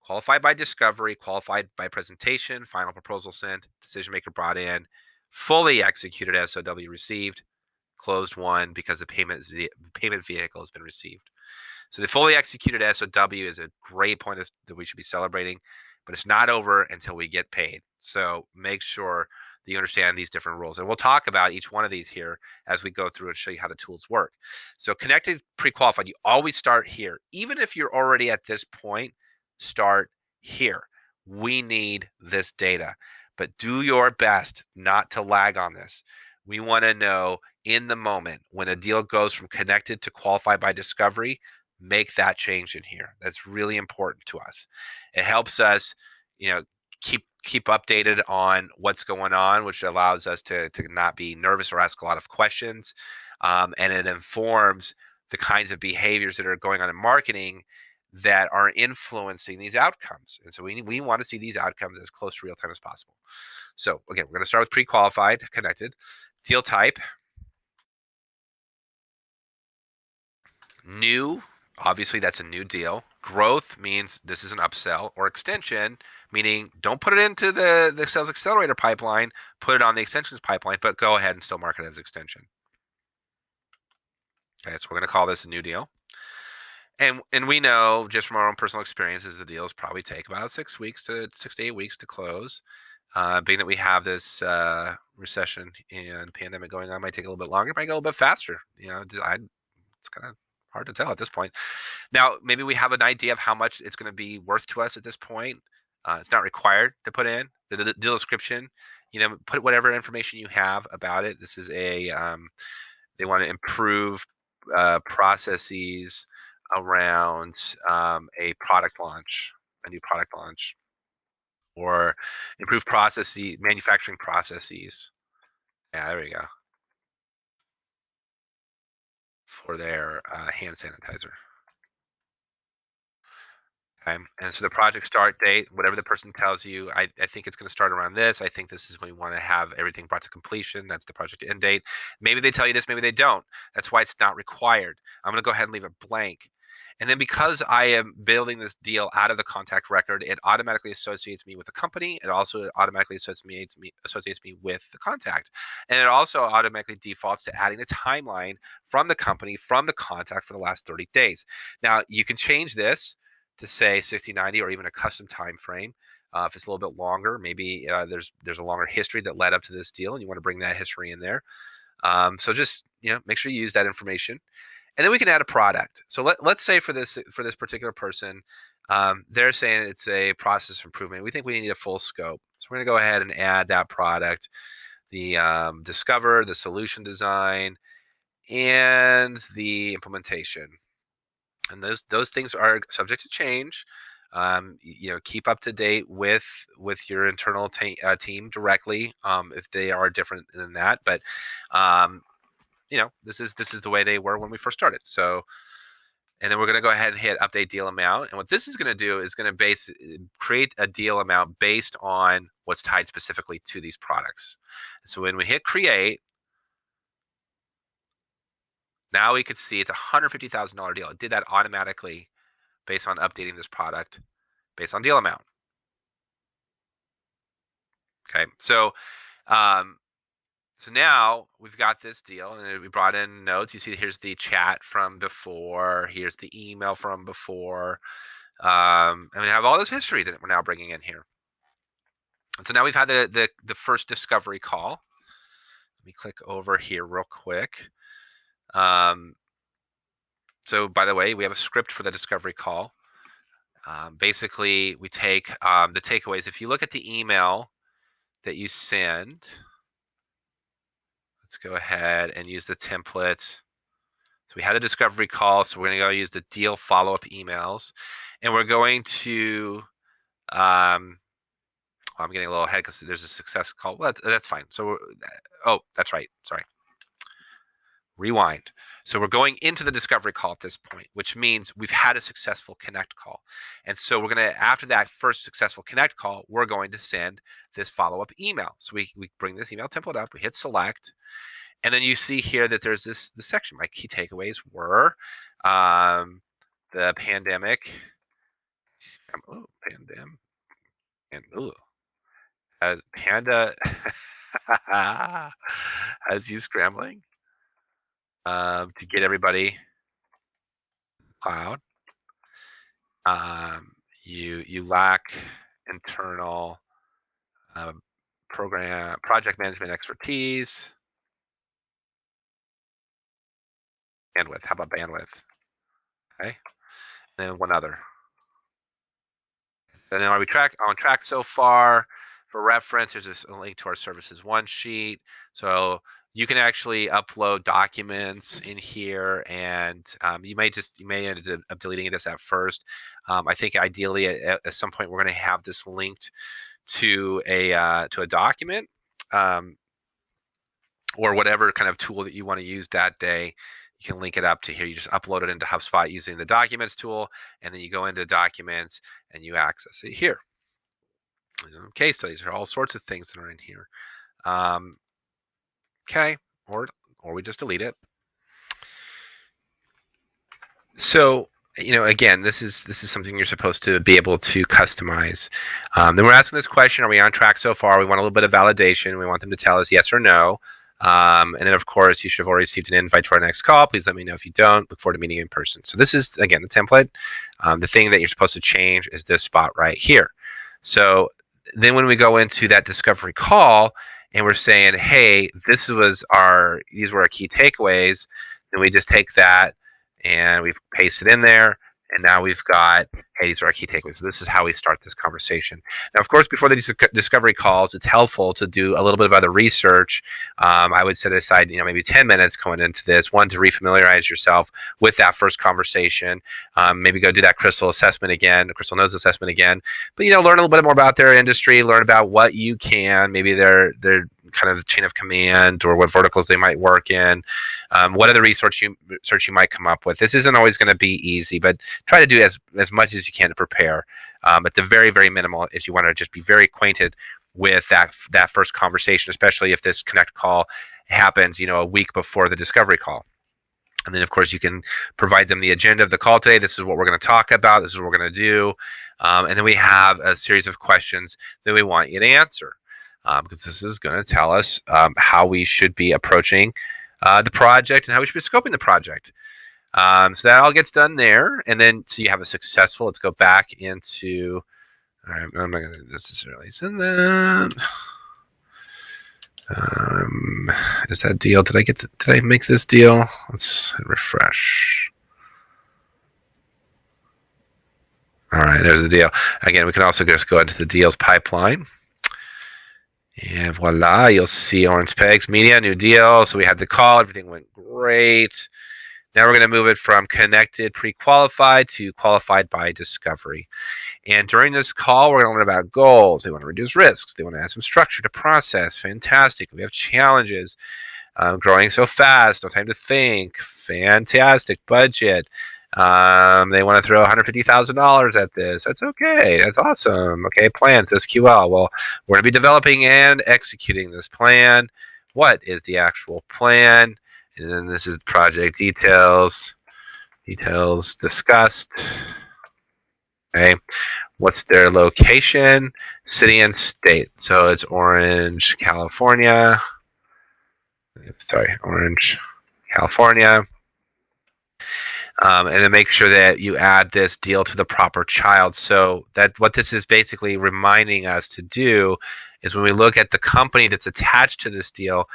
qualified by discovery, qualified by presentation, final proposal sent, decision maker brought in, fully executed SOW received, closed won because the payment vehicle has been received. So the fully executed SOW is a great point that we should be celebrating, but it's not over until we get paid. So make sure that you understand these different rules. And we'll talk about each one of these here as we go through and show you how the tools work. So connected, pre-qualified, you always start here. Even if you're already at this point, start here. We need this data, but do your best not to lag on this. We want to know in the moment when a deal goes from connected to qualified by discovery, make that change in here. That's really important to us. It helps us, keep updated on what's going on, which allows us to not be nervous or ask a lot of questions. And it informs the kinds of behaviors that are going on in marketing that are influencing these outcomes. And so we want to see these outcomes as close to real time as possible. So again, we're going to start with pre-qualified, connected, deal type, new. Obviously, that's a new deal. Growth means this is an upsell, or extension, meaning don't put it into the sales accelerator pipeline, put it on the extensions pipeline, but go ahead and still mark it as extension. Okay, so we're going to call this a new deal. And we know just from our own personal experiences, the deals probably take about 6 to 8 weeks to close. Being that we have this recession and pandemic going on, might take a little bit longer, might go a little bit faster. It's kind of hard to tell at this point. Now, maybe we have an idea of how much it's going to be worth to us at this point. It's not required to put in the deal description. Put whatever information you have about it. This is they want to improve processes around a product launch, a new product launch, or improve processes, manufacturing processes. Yeah, there we go. For their hand sanitizer. Okay. And so the project start date, whatever the person tells you, I think it's going to start around this. I think this is when we want to have everything brought to completion. That's the project end date. Maybe they tell you this, maybe they don't. That's why it's not required. I'm going to go ahead and leave it blank. And then because I am building this deal out of the contact record, it automatically associates me with the company. It also automatically associates me with the contact. And it also automatically defaults to adding the timeline from the company, from the contact for the last 30 days. Now, you can change this to say 60, 90, or even a custom time frame. If it's a little bit longer, maybe there's a longer history that led up to this deal, and you want to bring that history in there. So just make sure you use that information, and then we can add a product. So let's say for this particular person, they're saying it's a process improvement. We think we need a full scope, so we're going to go ahead and add that product, the discover, the solution design, and the implementation. And those things are subject to change. Keep up to date with your internal team directly if they are different than that. But this is the way they were when we first started. So, and then we're going to go ahead and hit update deal amount. And what this is going to do is going to create a deal amount based on what's tied specifically to these products. And so when we hit create, now we could see it's a $150,000 deal. It did that automatically based on updating this product based on deal amount. Okay, so now we've got this deal, and we brought in notes. You see, here's the chat from before. Here's the email from before. And we have all this history that we're now bringing in here. And so now we've had the first discovery call. Let me click over here real quick. So by the way, we have a script for the discovery call. Basically, we take the takeaways. If you look at the email that you send, let's go ahead and use the template. So we had a discovery call, so we're going to go use the deal follow-up emails. And we're going to, I'm getting a little ahead because there's a success call. Well, that's fine. So, that's right. Sorry. Rewind. So we're going into the discovery call at this point, which means we've had a successful connect call. And so we're going to, after that first successful connect call, we're going to send this follow-up email. So we bring this email template up, we hit select, and then you see here that there's this section. My key takeaways were the pandemic. As Panda has you scrambling to get everybody cloud. You lack internal project management expertise. Bandwidth. How about bandwidth? Okay. And then one other. And then are we on track so far? For reference, there's a link to our services one sheet. So you can actually upload documents in here, and you may end up deleting this at first. I think ideally at some point we're going to have this linked to a document or whatever kind of tool that you want to use that day. You can link it up to here. You just upload it into HubSpot using the documents tool, and then you go into documents and you access it here. Case studies are all sorts of things that are in here. Okay, or we just delete it. So again, this is something you're supposed to be able to customize. Then we're asking this question: are we on track so far? We want a little bit of validation. We want them to tell us yes or no. And then, of course, you should have already received an invite to our next call. Please let me know if you don't. Look forward to meeting you in person. So this is, again, the template. The thing that you're supposed to change is this spot right here. So then when we go into that discovery call and we're saying, hey, these were our key takeaways, then we just take that and we paste it in there. And now we've got, hey, these are our key takeaways. So this is how we start this conversation. Now, of course, before the discovery calls, it's helpful to do a little bit of other research. I would set aside, maybe 10 minutes going into this. One, to refamiliarize yourself with that first conversation. Maybe go do that crystal assessment again, crystal nose assessment again. But, learn a little bit more about their industry, learn about what you can, maybe their kind of chain of command or what verticals they might work in. What other research you might come up with. This isn't always going to be easy, but try to do as much as you can to prepare. At the very, very minimal, if you want to just be very acquainted with that first conversation, especially if this connect call happens, a week before the discovery call. And then, of course, you can provide them the agenda of the call today. This is what we're going to talk about. This is what we're going to do. And then we have a series of questions that we want you to answer. Because this is going to tell us how we should be approaching the project and how we should be scoping the project. So that all gets done there. And then, so you have a successful, let's go back into, all right, I'm not going to necessarily send that. Is that deal? Did I make this deal? Let's hit refresh. All right, there's the deal. Again, we can also just go into the deals pipeline. And voila, you'll see Orange Pegs Media, new deal. So we had the call, everything went great. Now we're going to move it from connected, pre-qualified to qualified by discovery. And during this call, we're going to learn about goals. They want to reduce risks. They want to add some structure to process. Fantastic. We have challenges. Growing so fast, no time to think. Fantastic. Budget. They want to throw $150,000 at this. That's okay. That's awesome. Okay, plans, SQL. Well, we're going to be developing and executing this plan. What is the actual plan? And then this is project details. Details discussed. Okay. What's their location? City and state. So it's Orange, California. Sorry, Orange, California. And then make sure that you add this deal to the proper child. So that what this is basically reminding us to do is when we look at the company that's attached to this deal,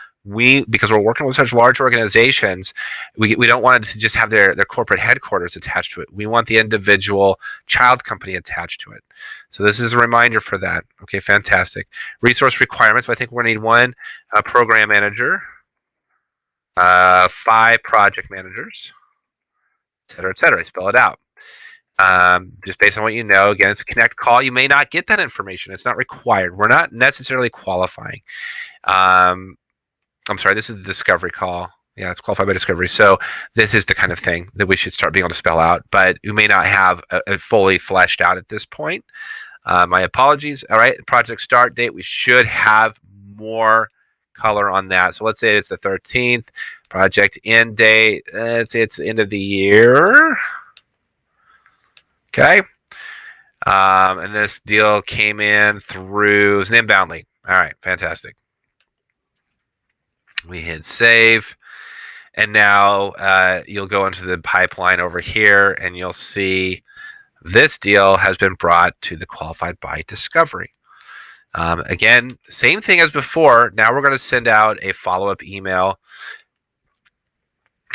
because we're working with such large organizations, we don't want to just have their corporate headquarters attached to it. We want the individual child company attached to it. So this is a reminder for that. Okay, fantastic. Resource requirements. I think we're going to need one program manager, 5 project managers, et cetera, et cetera. Spell it out. Just based on what you know. Again, it's a connect call. You may not get that information. It's not required. We're not necessarily qualifying. I'm sorry, this is the discovery call. Yeah, it's qualified by discovery. So this is the kind of thing that we should start being able to spell out, but we may not have it fully fleshed out at this point. My apologies. All right, project start date. We should have more color on that. So let's say it's the 13th. Project end date. Let's say it's the end of the year. Okay. And this deal came in through, it was an inbound lead. All right, fantastic. We hit save. And now you'll go into the pipeline over here and you'll see this deal has been brought to the qualified by discovery. Again, same thing as before. Now we're going to send out a follow-up email.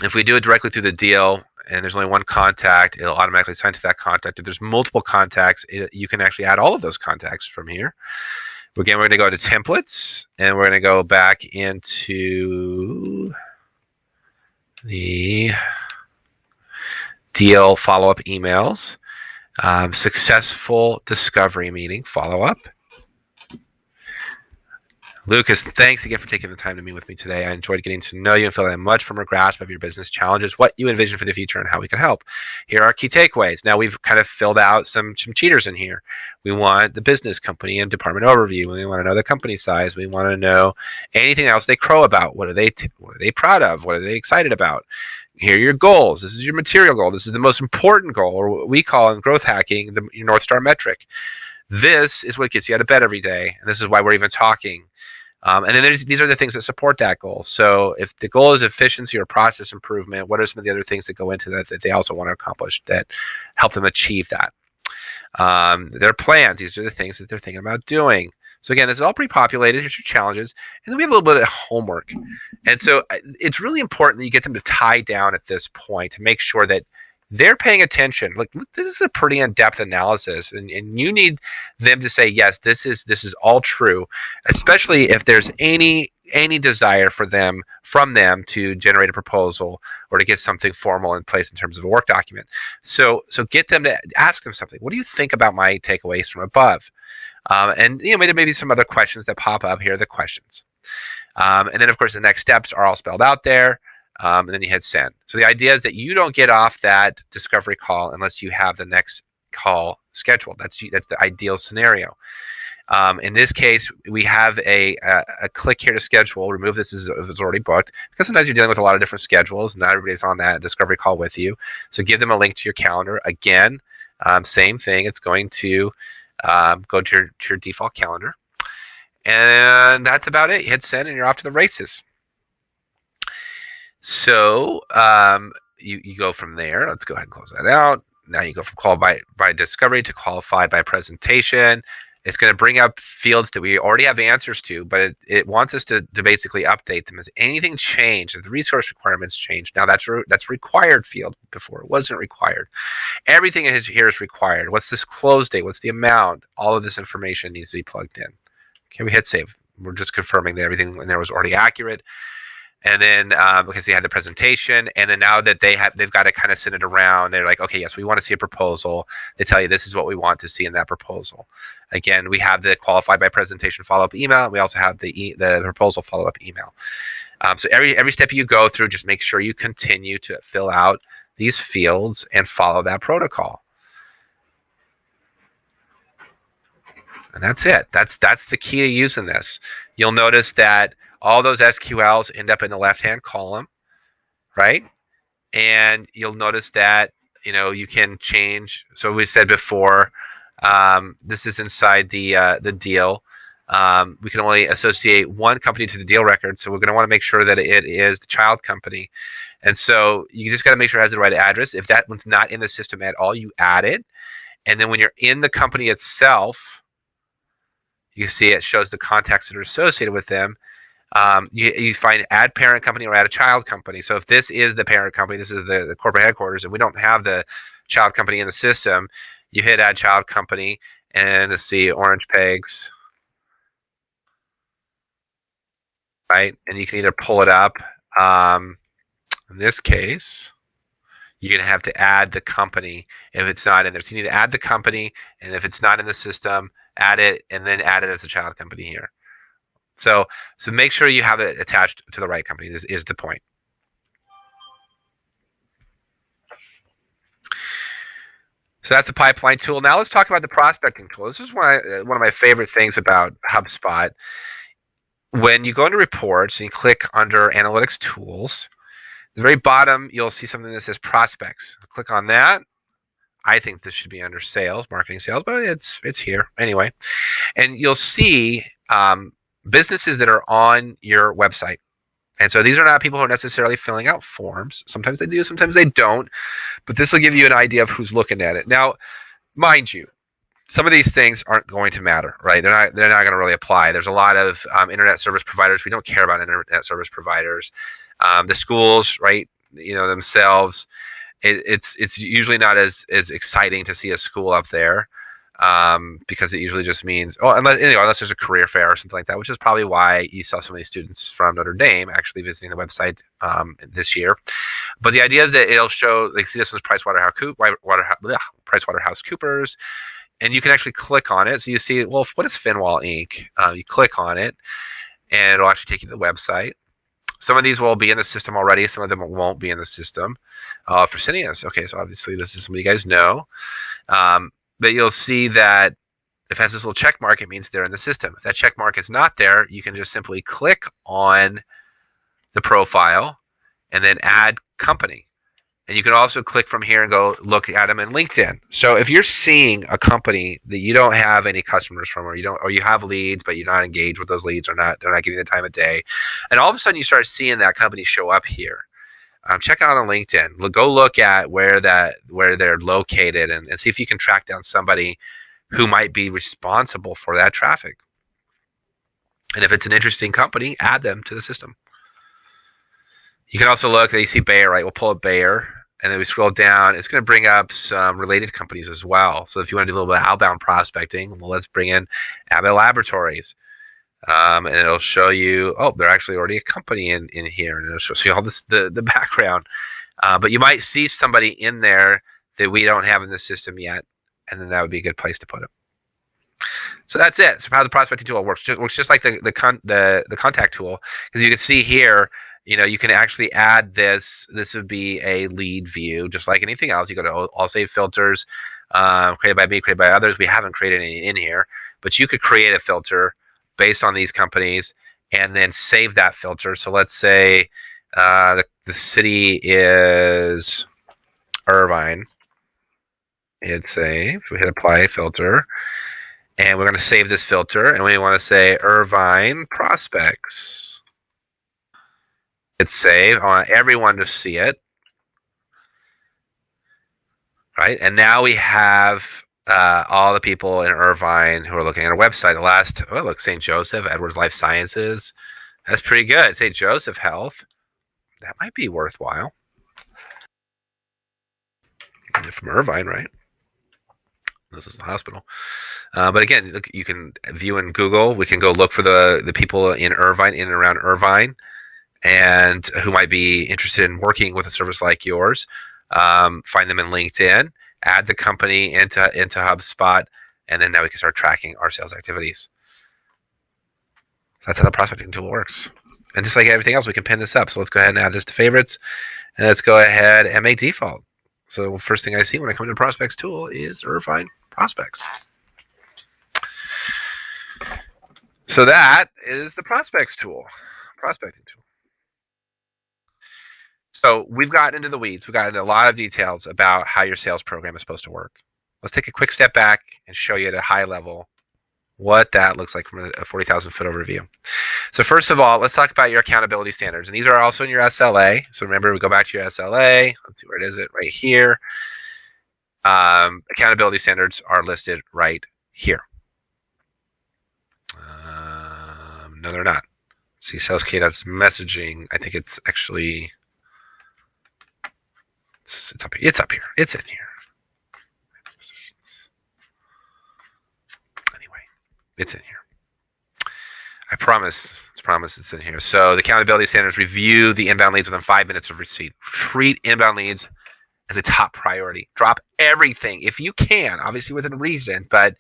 If we do it directly through the deal and there's only one contact, it'll automatically assign to that contact. If there's multiple contacts, you can actually add all of those contacts from here. Again, we're going to go to templates and we're going to go back into the deal follow-up emails. Successful discovery meeting follow-up. Lucas, thanks again for taking the time to meet with me today. I enjoyed getting to know you and feel that much from a grasp of your business challenges, what you envision for the future, and how we can help. Here are key takeaways. Now, we've kind of filled out some cheaters in here. We want the business, company, and department overview. We want to know the company size. We want to know anything else they crow about. What are they proud of? What are they excited about? Here are your goals. This is your material goal. This is the most important goal, or what we call in growth hacking, your North Star metric. This is what gets you out of bed every day, and this is why we're even talking. And then these are the things that support that goal. So if the goal is efficiency or process improvement, what are some of the other things that go into that they also want to accomplish that help them achieve that? their plans. These are the things that they're thinking about doing. So again, this is all pre-populated. Here's your challenges, and then we have a little bit of homework. And so it's really important that you get them to tie down at this point to make sure that they're paying attention. Like, this is a pretty in-depth analysis, and you need them to say, yes, this is all true, especially if there's any desire from them to generate a proposal or to get something formal in place in terms of a work document. So get them to ask them something. What do you think about my takeaways from above? And maybe some other questions that pop up. Here are the questions. And then, of course, the next steps are all spelled out there. And then you hit send. So the idea is that you don't get off that discovery call unless you have the next call scheduled. That's the ideal scenario. In this case, we have a click here to schedule. Remove this if it's already booked, because sometimes you're dealing with a lot of different schedules. Not everybody's on that discovery call with you. So give them a link to your calendar. Again, same thing. It's going to go to your default calendar. And that's about it. You hit send and you're off to the races. So you go from there. Let's go ahead and close that out. Now you go from qualified by discovery to qualified by presentation. It's going to bring up fields that we already have answers to, but it wants us to basically update them. Has anything changed? If the resource requirements change, now that's required field. Before it wasn't required. Everything here is required. What's this close date? What's the amount? All of this information needs to be plugged in. Okay, we hit save. We're just confirming that everything in there was already accurate. And then because they had the presentation, and then now that they've got to kind of send it around, they're like, okay, yes, we want to see a proposal. They tell you this is what we want to see in that proposal. Again, we have the qualified by presentation follow-up email. We also have the proposal follow-up email. So every step you go through, just make sure you continue to fill out these fields and follow that protocol. And that's it. That's the key to using this. You'll notice that all those SQLs end up in the left-hand column, right? And you'll notice that, you can change. So we said before, this is inside the deal. We can only associate one company to the deal record. So we're going to want to make sure that it is the child company. And so you just got to make sure it has the right address. If that one's not in the system at all, you add it. And then when you're in the company itself, you see it shows the contacts that are associated with them. You find add parent company or add a child company. So if this is the parent company, this is the corporate headquarters, and we don't have the child company in the system, you hit add child company, and to see orange pegs, right? And you can either pull it up. In this case, you're going to have to add the company if it's not in there. So you need to add the company, and if it's not in the system, add it, and then add it as a child company here. So make sure you have it attached to the right company. This is the point. So that's the pipeline tool. Now let's talk about the prospecting tool. This is one of my favorite things about HubSpot. When you go into reports and you click under analytics tools, at the very bottom, you'll see something that says prospects. Click on that. I think this should be under sales, marketing sales, but it's here anyway. And you'll see businesses that are on your website. And so these are not people who are necessarily filling out forms. Sometimes they do, sometimes they don't. But this will give you an idea of who's looking at it. Now, mind you, some of these things aren't going to matter, right? They're not going to really apply. There's a lot of internet service providers. We don't care about internet service providers. The schools, right? Themselves. It's usually not as exciting to see a school up there. Because it usually just means, unless there's a career fair or something like that, which is probably why you saw so many students from Notre Dame actually visiting the website this year. But the idea is that it'll show, like, see, this was PricewaterhouseCoopers, and you can actually click on it. So you see, well, what is Finwall Inc.? You click on it, and it'll actually take you to the website. Some of these will be in the system already. Some of them won't be in the system. Fresenius. Okay, so obviously this is somebody you guys know. But you'll see that if it has this little check mark, it means they're in the system. If that check mark is not there, you can just simply click on the profile and then add company. And you can also click from here and go look at them in LinkedIn. So if you're seeing a company that you don't have any customers from, or you have leads, but you're not engaged with those leads, they're not giving you the time of day, and all of a sudden you start seeing that company show up here. check out on LinkedIn. Go look at where they're located and see if you can track down somebody who might be responsible for that traffic. And if it's an interesting company, add them to the system. You can also look, you see Bayer, right? We'll pull up Bayer, and then we scroll down. It's going to bring up some related companies as well. So if you want to do a little bit of outbound prospecting, well, let's bring in Abbott Laboratories. And it'll show you, oh, they're actually already a company in here, and it'll show you all this, the background. But you might see somebody in there that we don't have in the system yet, and then that would be a good place to put them. So that's it. So how the prospecting tool works just like the contact tool, because you can see here, you can actually add this. This would be a lead view, just like anything else. You go to all save filters, created by me, created by others. We haven't created any in here, but you could create a filter based on these companies and then save that filter. So let's say the city is Irvine. Hit save. We hit apply filter. And we're going to save this filter, and we want to say Irvine prospects. Hit save. I want everyone to see it. Right? And now we have all the people in Irvine who are looking at our website. The last, look, St. Joseph, Edwards Life Sciences. That's pretty good. St. Joseph Health. That might be worthwhile. They're from Irvine, right? This is the hospital. But again, look, you can view in Google. We can go look for the people in Irvine, in and around Irvine, and who might be interested in working with a service like yours. Find them in LinkedIn, add the company into HubSpot, and then now we can start tracking our sales activities. That's how the prospecting tool works. And just like everything else, we can pin this up. So let's go ahead and add this to favorites, and let's go ahead and make default. So first thing I see when I come to the prospects tool is Irvine prospects. So that is the prospecting tool. So we've gotten into the weeds. We've gotten into a lot of details about how your sales program is supposed to work. Let's take a quick step back and show you at a high level what that looks like from a 40,000-foot overview. So first of all, let's talk about your accountability standards. And these are also in your SLA. So remember, we go back to your SLA. Let's see, where it is it? Right here. Accountability standards are listed right here. No, they're not. See, sales cadence messaging. I think it's actually it's up here. It's up here. It's in here. Anyway, it's in here. I promise. It's in here. So the accountability standards review the inbound leads within 5 minutes of receipt. Treat inbound leads as a top priority. Drop everything if you can, obviously within reason, but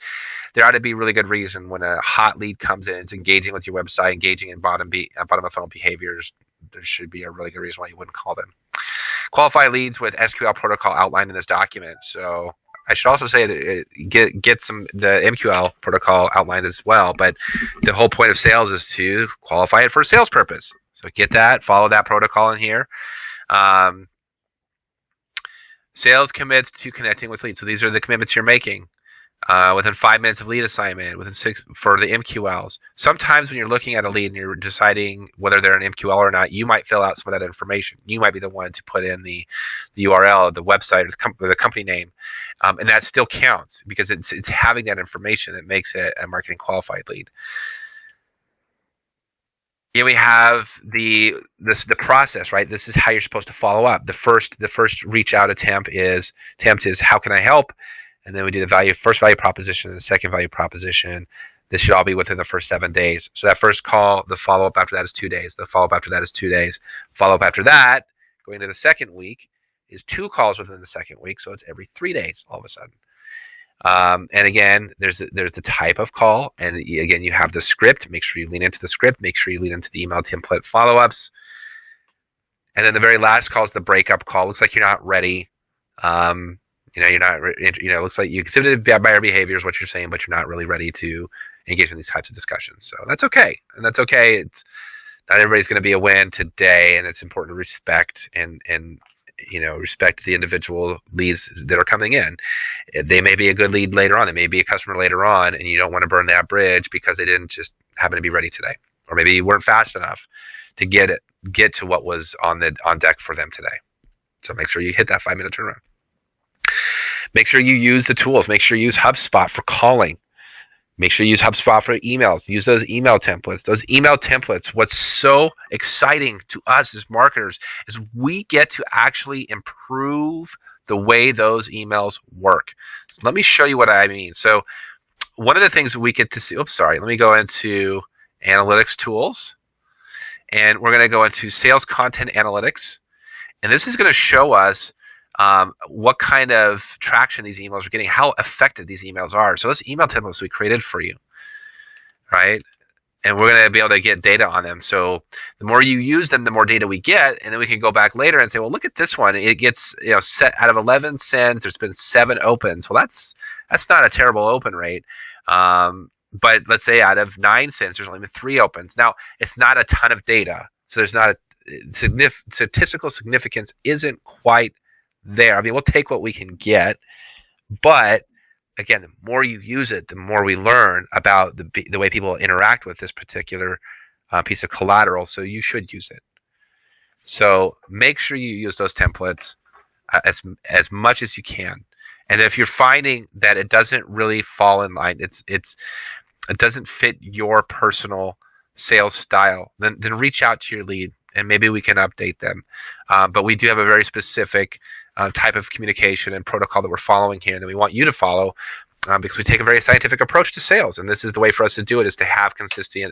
there ought to be really good reason when a hot lead comes in, it's engaging with your website, engaging in bottom of funnel behaviors. There should be a really good reason why you wouldn't call them. Qualify leads with SQL protocol outlined in this document. So I should also say that get the MQL protocol outlined as well, but the whole point of sales is to qualify it for a sales purpose. So get that, follow that protocol in here. Sales commits to connecting with leads. So these are the commitments you're making. Within 5 minutes of lead assignment, within 6 for the MQLs. Sometimes when you're looking at a lead and you're deciding whether they're an MQL or not, you might fill out some of that information. You might be the one to put in the URL, the website, or the company name, and that still counts because it's having that information that makes it a marketing qualified lead. Here we have the process, right? This is how you're supposed to follow up. The first reach out attempt is how can I help? And then we do the first value proposition and the second value proposition. This should all be within the first 7 days. So that first call, the follow-up after that is 2 days. The follow-up after that is 2 days. Follow-up after that, going to the second week, is 2 calls within the second week. So it's every 3 days all of a sudden. And again, there's the type of call. And again, you have the script. Make sure you lean into the script. Make sure you lean into the email template follow-ups. And then the very last call is the breakup call. Looks like you're not ready. You're not, it looks like you exhibited buyer behavior is what you're saying, but you're not really ready to engage in these types of discussions. So that's okay. And that's okay. It's not everybody's going to be a win today. And it's important to respect and respect the individual leads that are coming in. They may be a good lead later on. They may be a customer later on, and you don't want to burn that bridge because they didn't just happen to be ready today. Or maybe you weren't fast enough to get get to what was on deck for them today. So make sure you hit that 5-minute turnaround. Make sure you use the tools. Make sure you use HubSpot for calling. Make sure you use HubSpot for emails. Use those email templates. Those email templates, what's so exciting to us as marketers is we get to actually improve the way those emails work. So let me show you what I mean. So one of the things we get to see, let me go into analytics tools, and we're going to go into sales content analytics. And this is going to show us what kind of traction these emails are getting, how effective these emails are. So those email templates we created for you, right? And we're going to be able to get data on them. So the more you use them, the more data we get. And then we can go back later and say, well, look at this one. It gets, set out of 11 sends, there's been 7 opens. Well, that's not a terrible open rate. But let's say out of 9 sends, there's only been 3 opens. Now, it's not a ton of data. So there's not statistical significance isn't quite there. I mean, we'll take what we can get, but again, the more you use it, the more we learn about the way people interact with this particular piece of collateral. So you should use it. So make sure you use those templates as much as you can. And if you're finding that it doesn't really fall in line, it doesn't fit your personal sales style, then reach out to your lead and maybe we can update them. But we do have a very specific type of communication and protocol that we're following here that we want you to follow because we take a very scientific approach to sales. And this is the way for us to do it, is to have consistency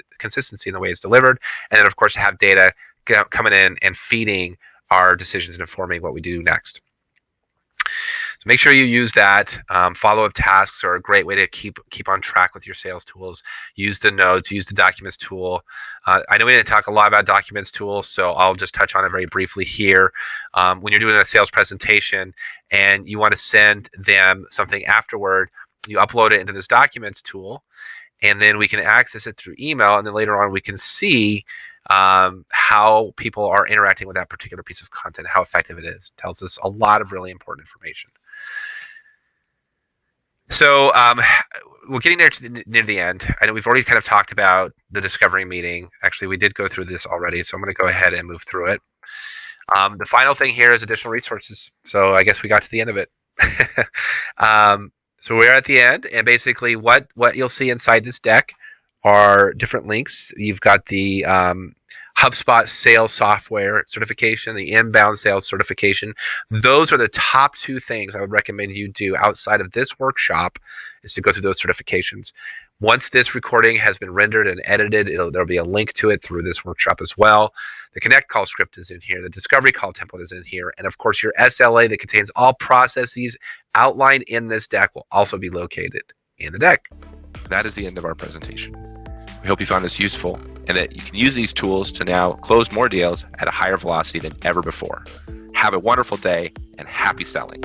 in the way it's delivered. And then, of course, to have data coming in and feeding our decisions and informing what we do next. So make sure you use that. Follow-up tasks are a great way to keep on track with your sales tools. Use the notes, use the documents tool. I know we didn't talk a lot about documents tool, so I'll just touch on it very briefly here. When you're doing a sales presentation and you want to send them something afterward, you upload it into this documents tool, and then we can access it through email, and then later on we can see how people are interacting with that particular piece of content, how effective it is. It tells us a lot of really important information. So we're getting there near the end. I know we've already kind of talked about the discovery meeting. Actually, we did go through this already, so I'm going to go ahead and move through it. The final thing here is additional resources. So I guess we got to the end of it. So we're at the end, and basically what you'll see inside this deck are different links. You've got the HubSpot sales software certification, the inbound sales certification. Those are the top 2 things I would recommend you do outside of this workshop, is to go through those certifications. Once this recording has been rendered and edited, there'll be a link to it through this workshop as well. The Connect call script is in here. The discovery call template is in here. And of course, your SLA that contains all processes outlined in this deck will also be located in the deck. That is the end of our presentation. We hope you found this useful and that you can use these tools to now close more deals at a higher velocity than ever before. Have a wonderful day and happy selling.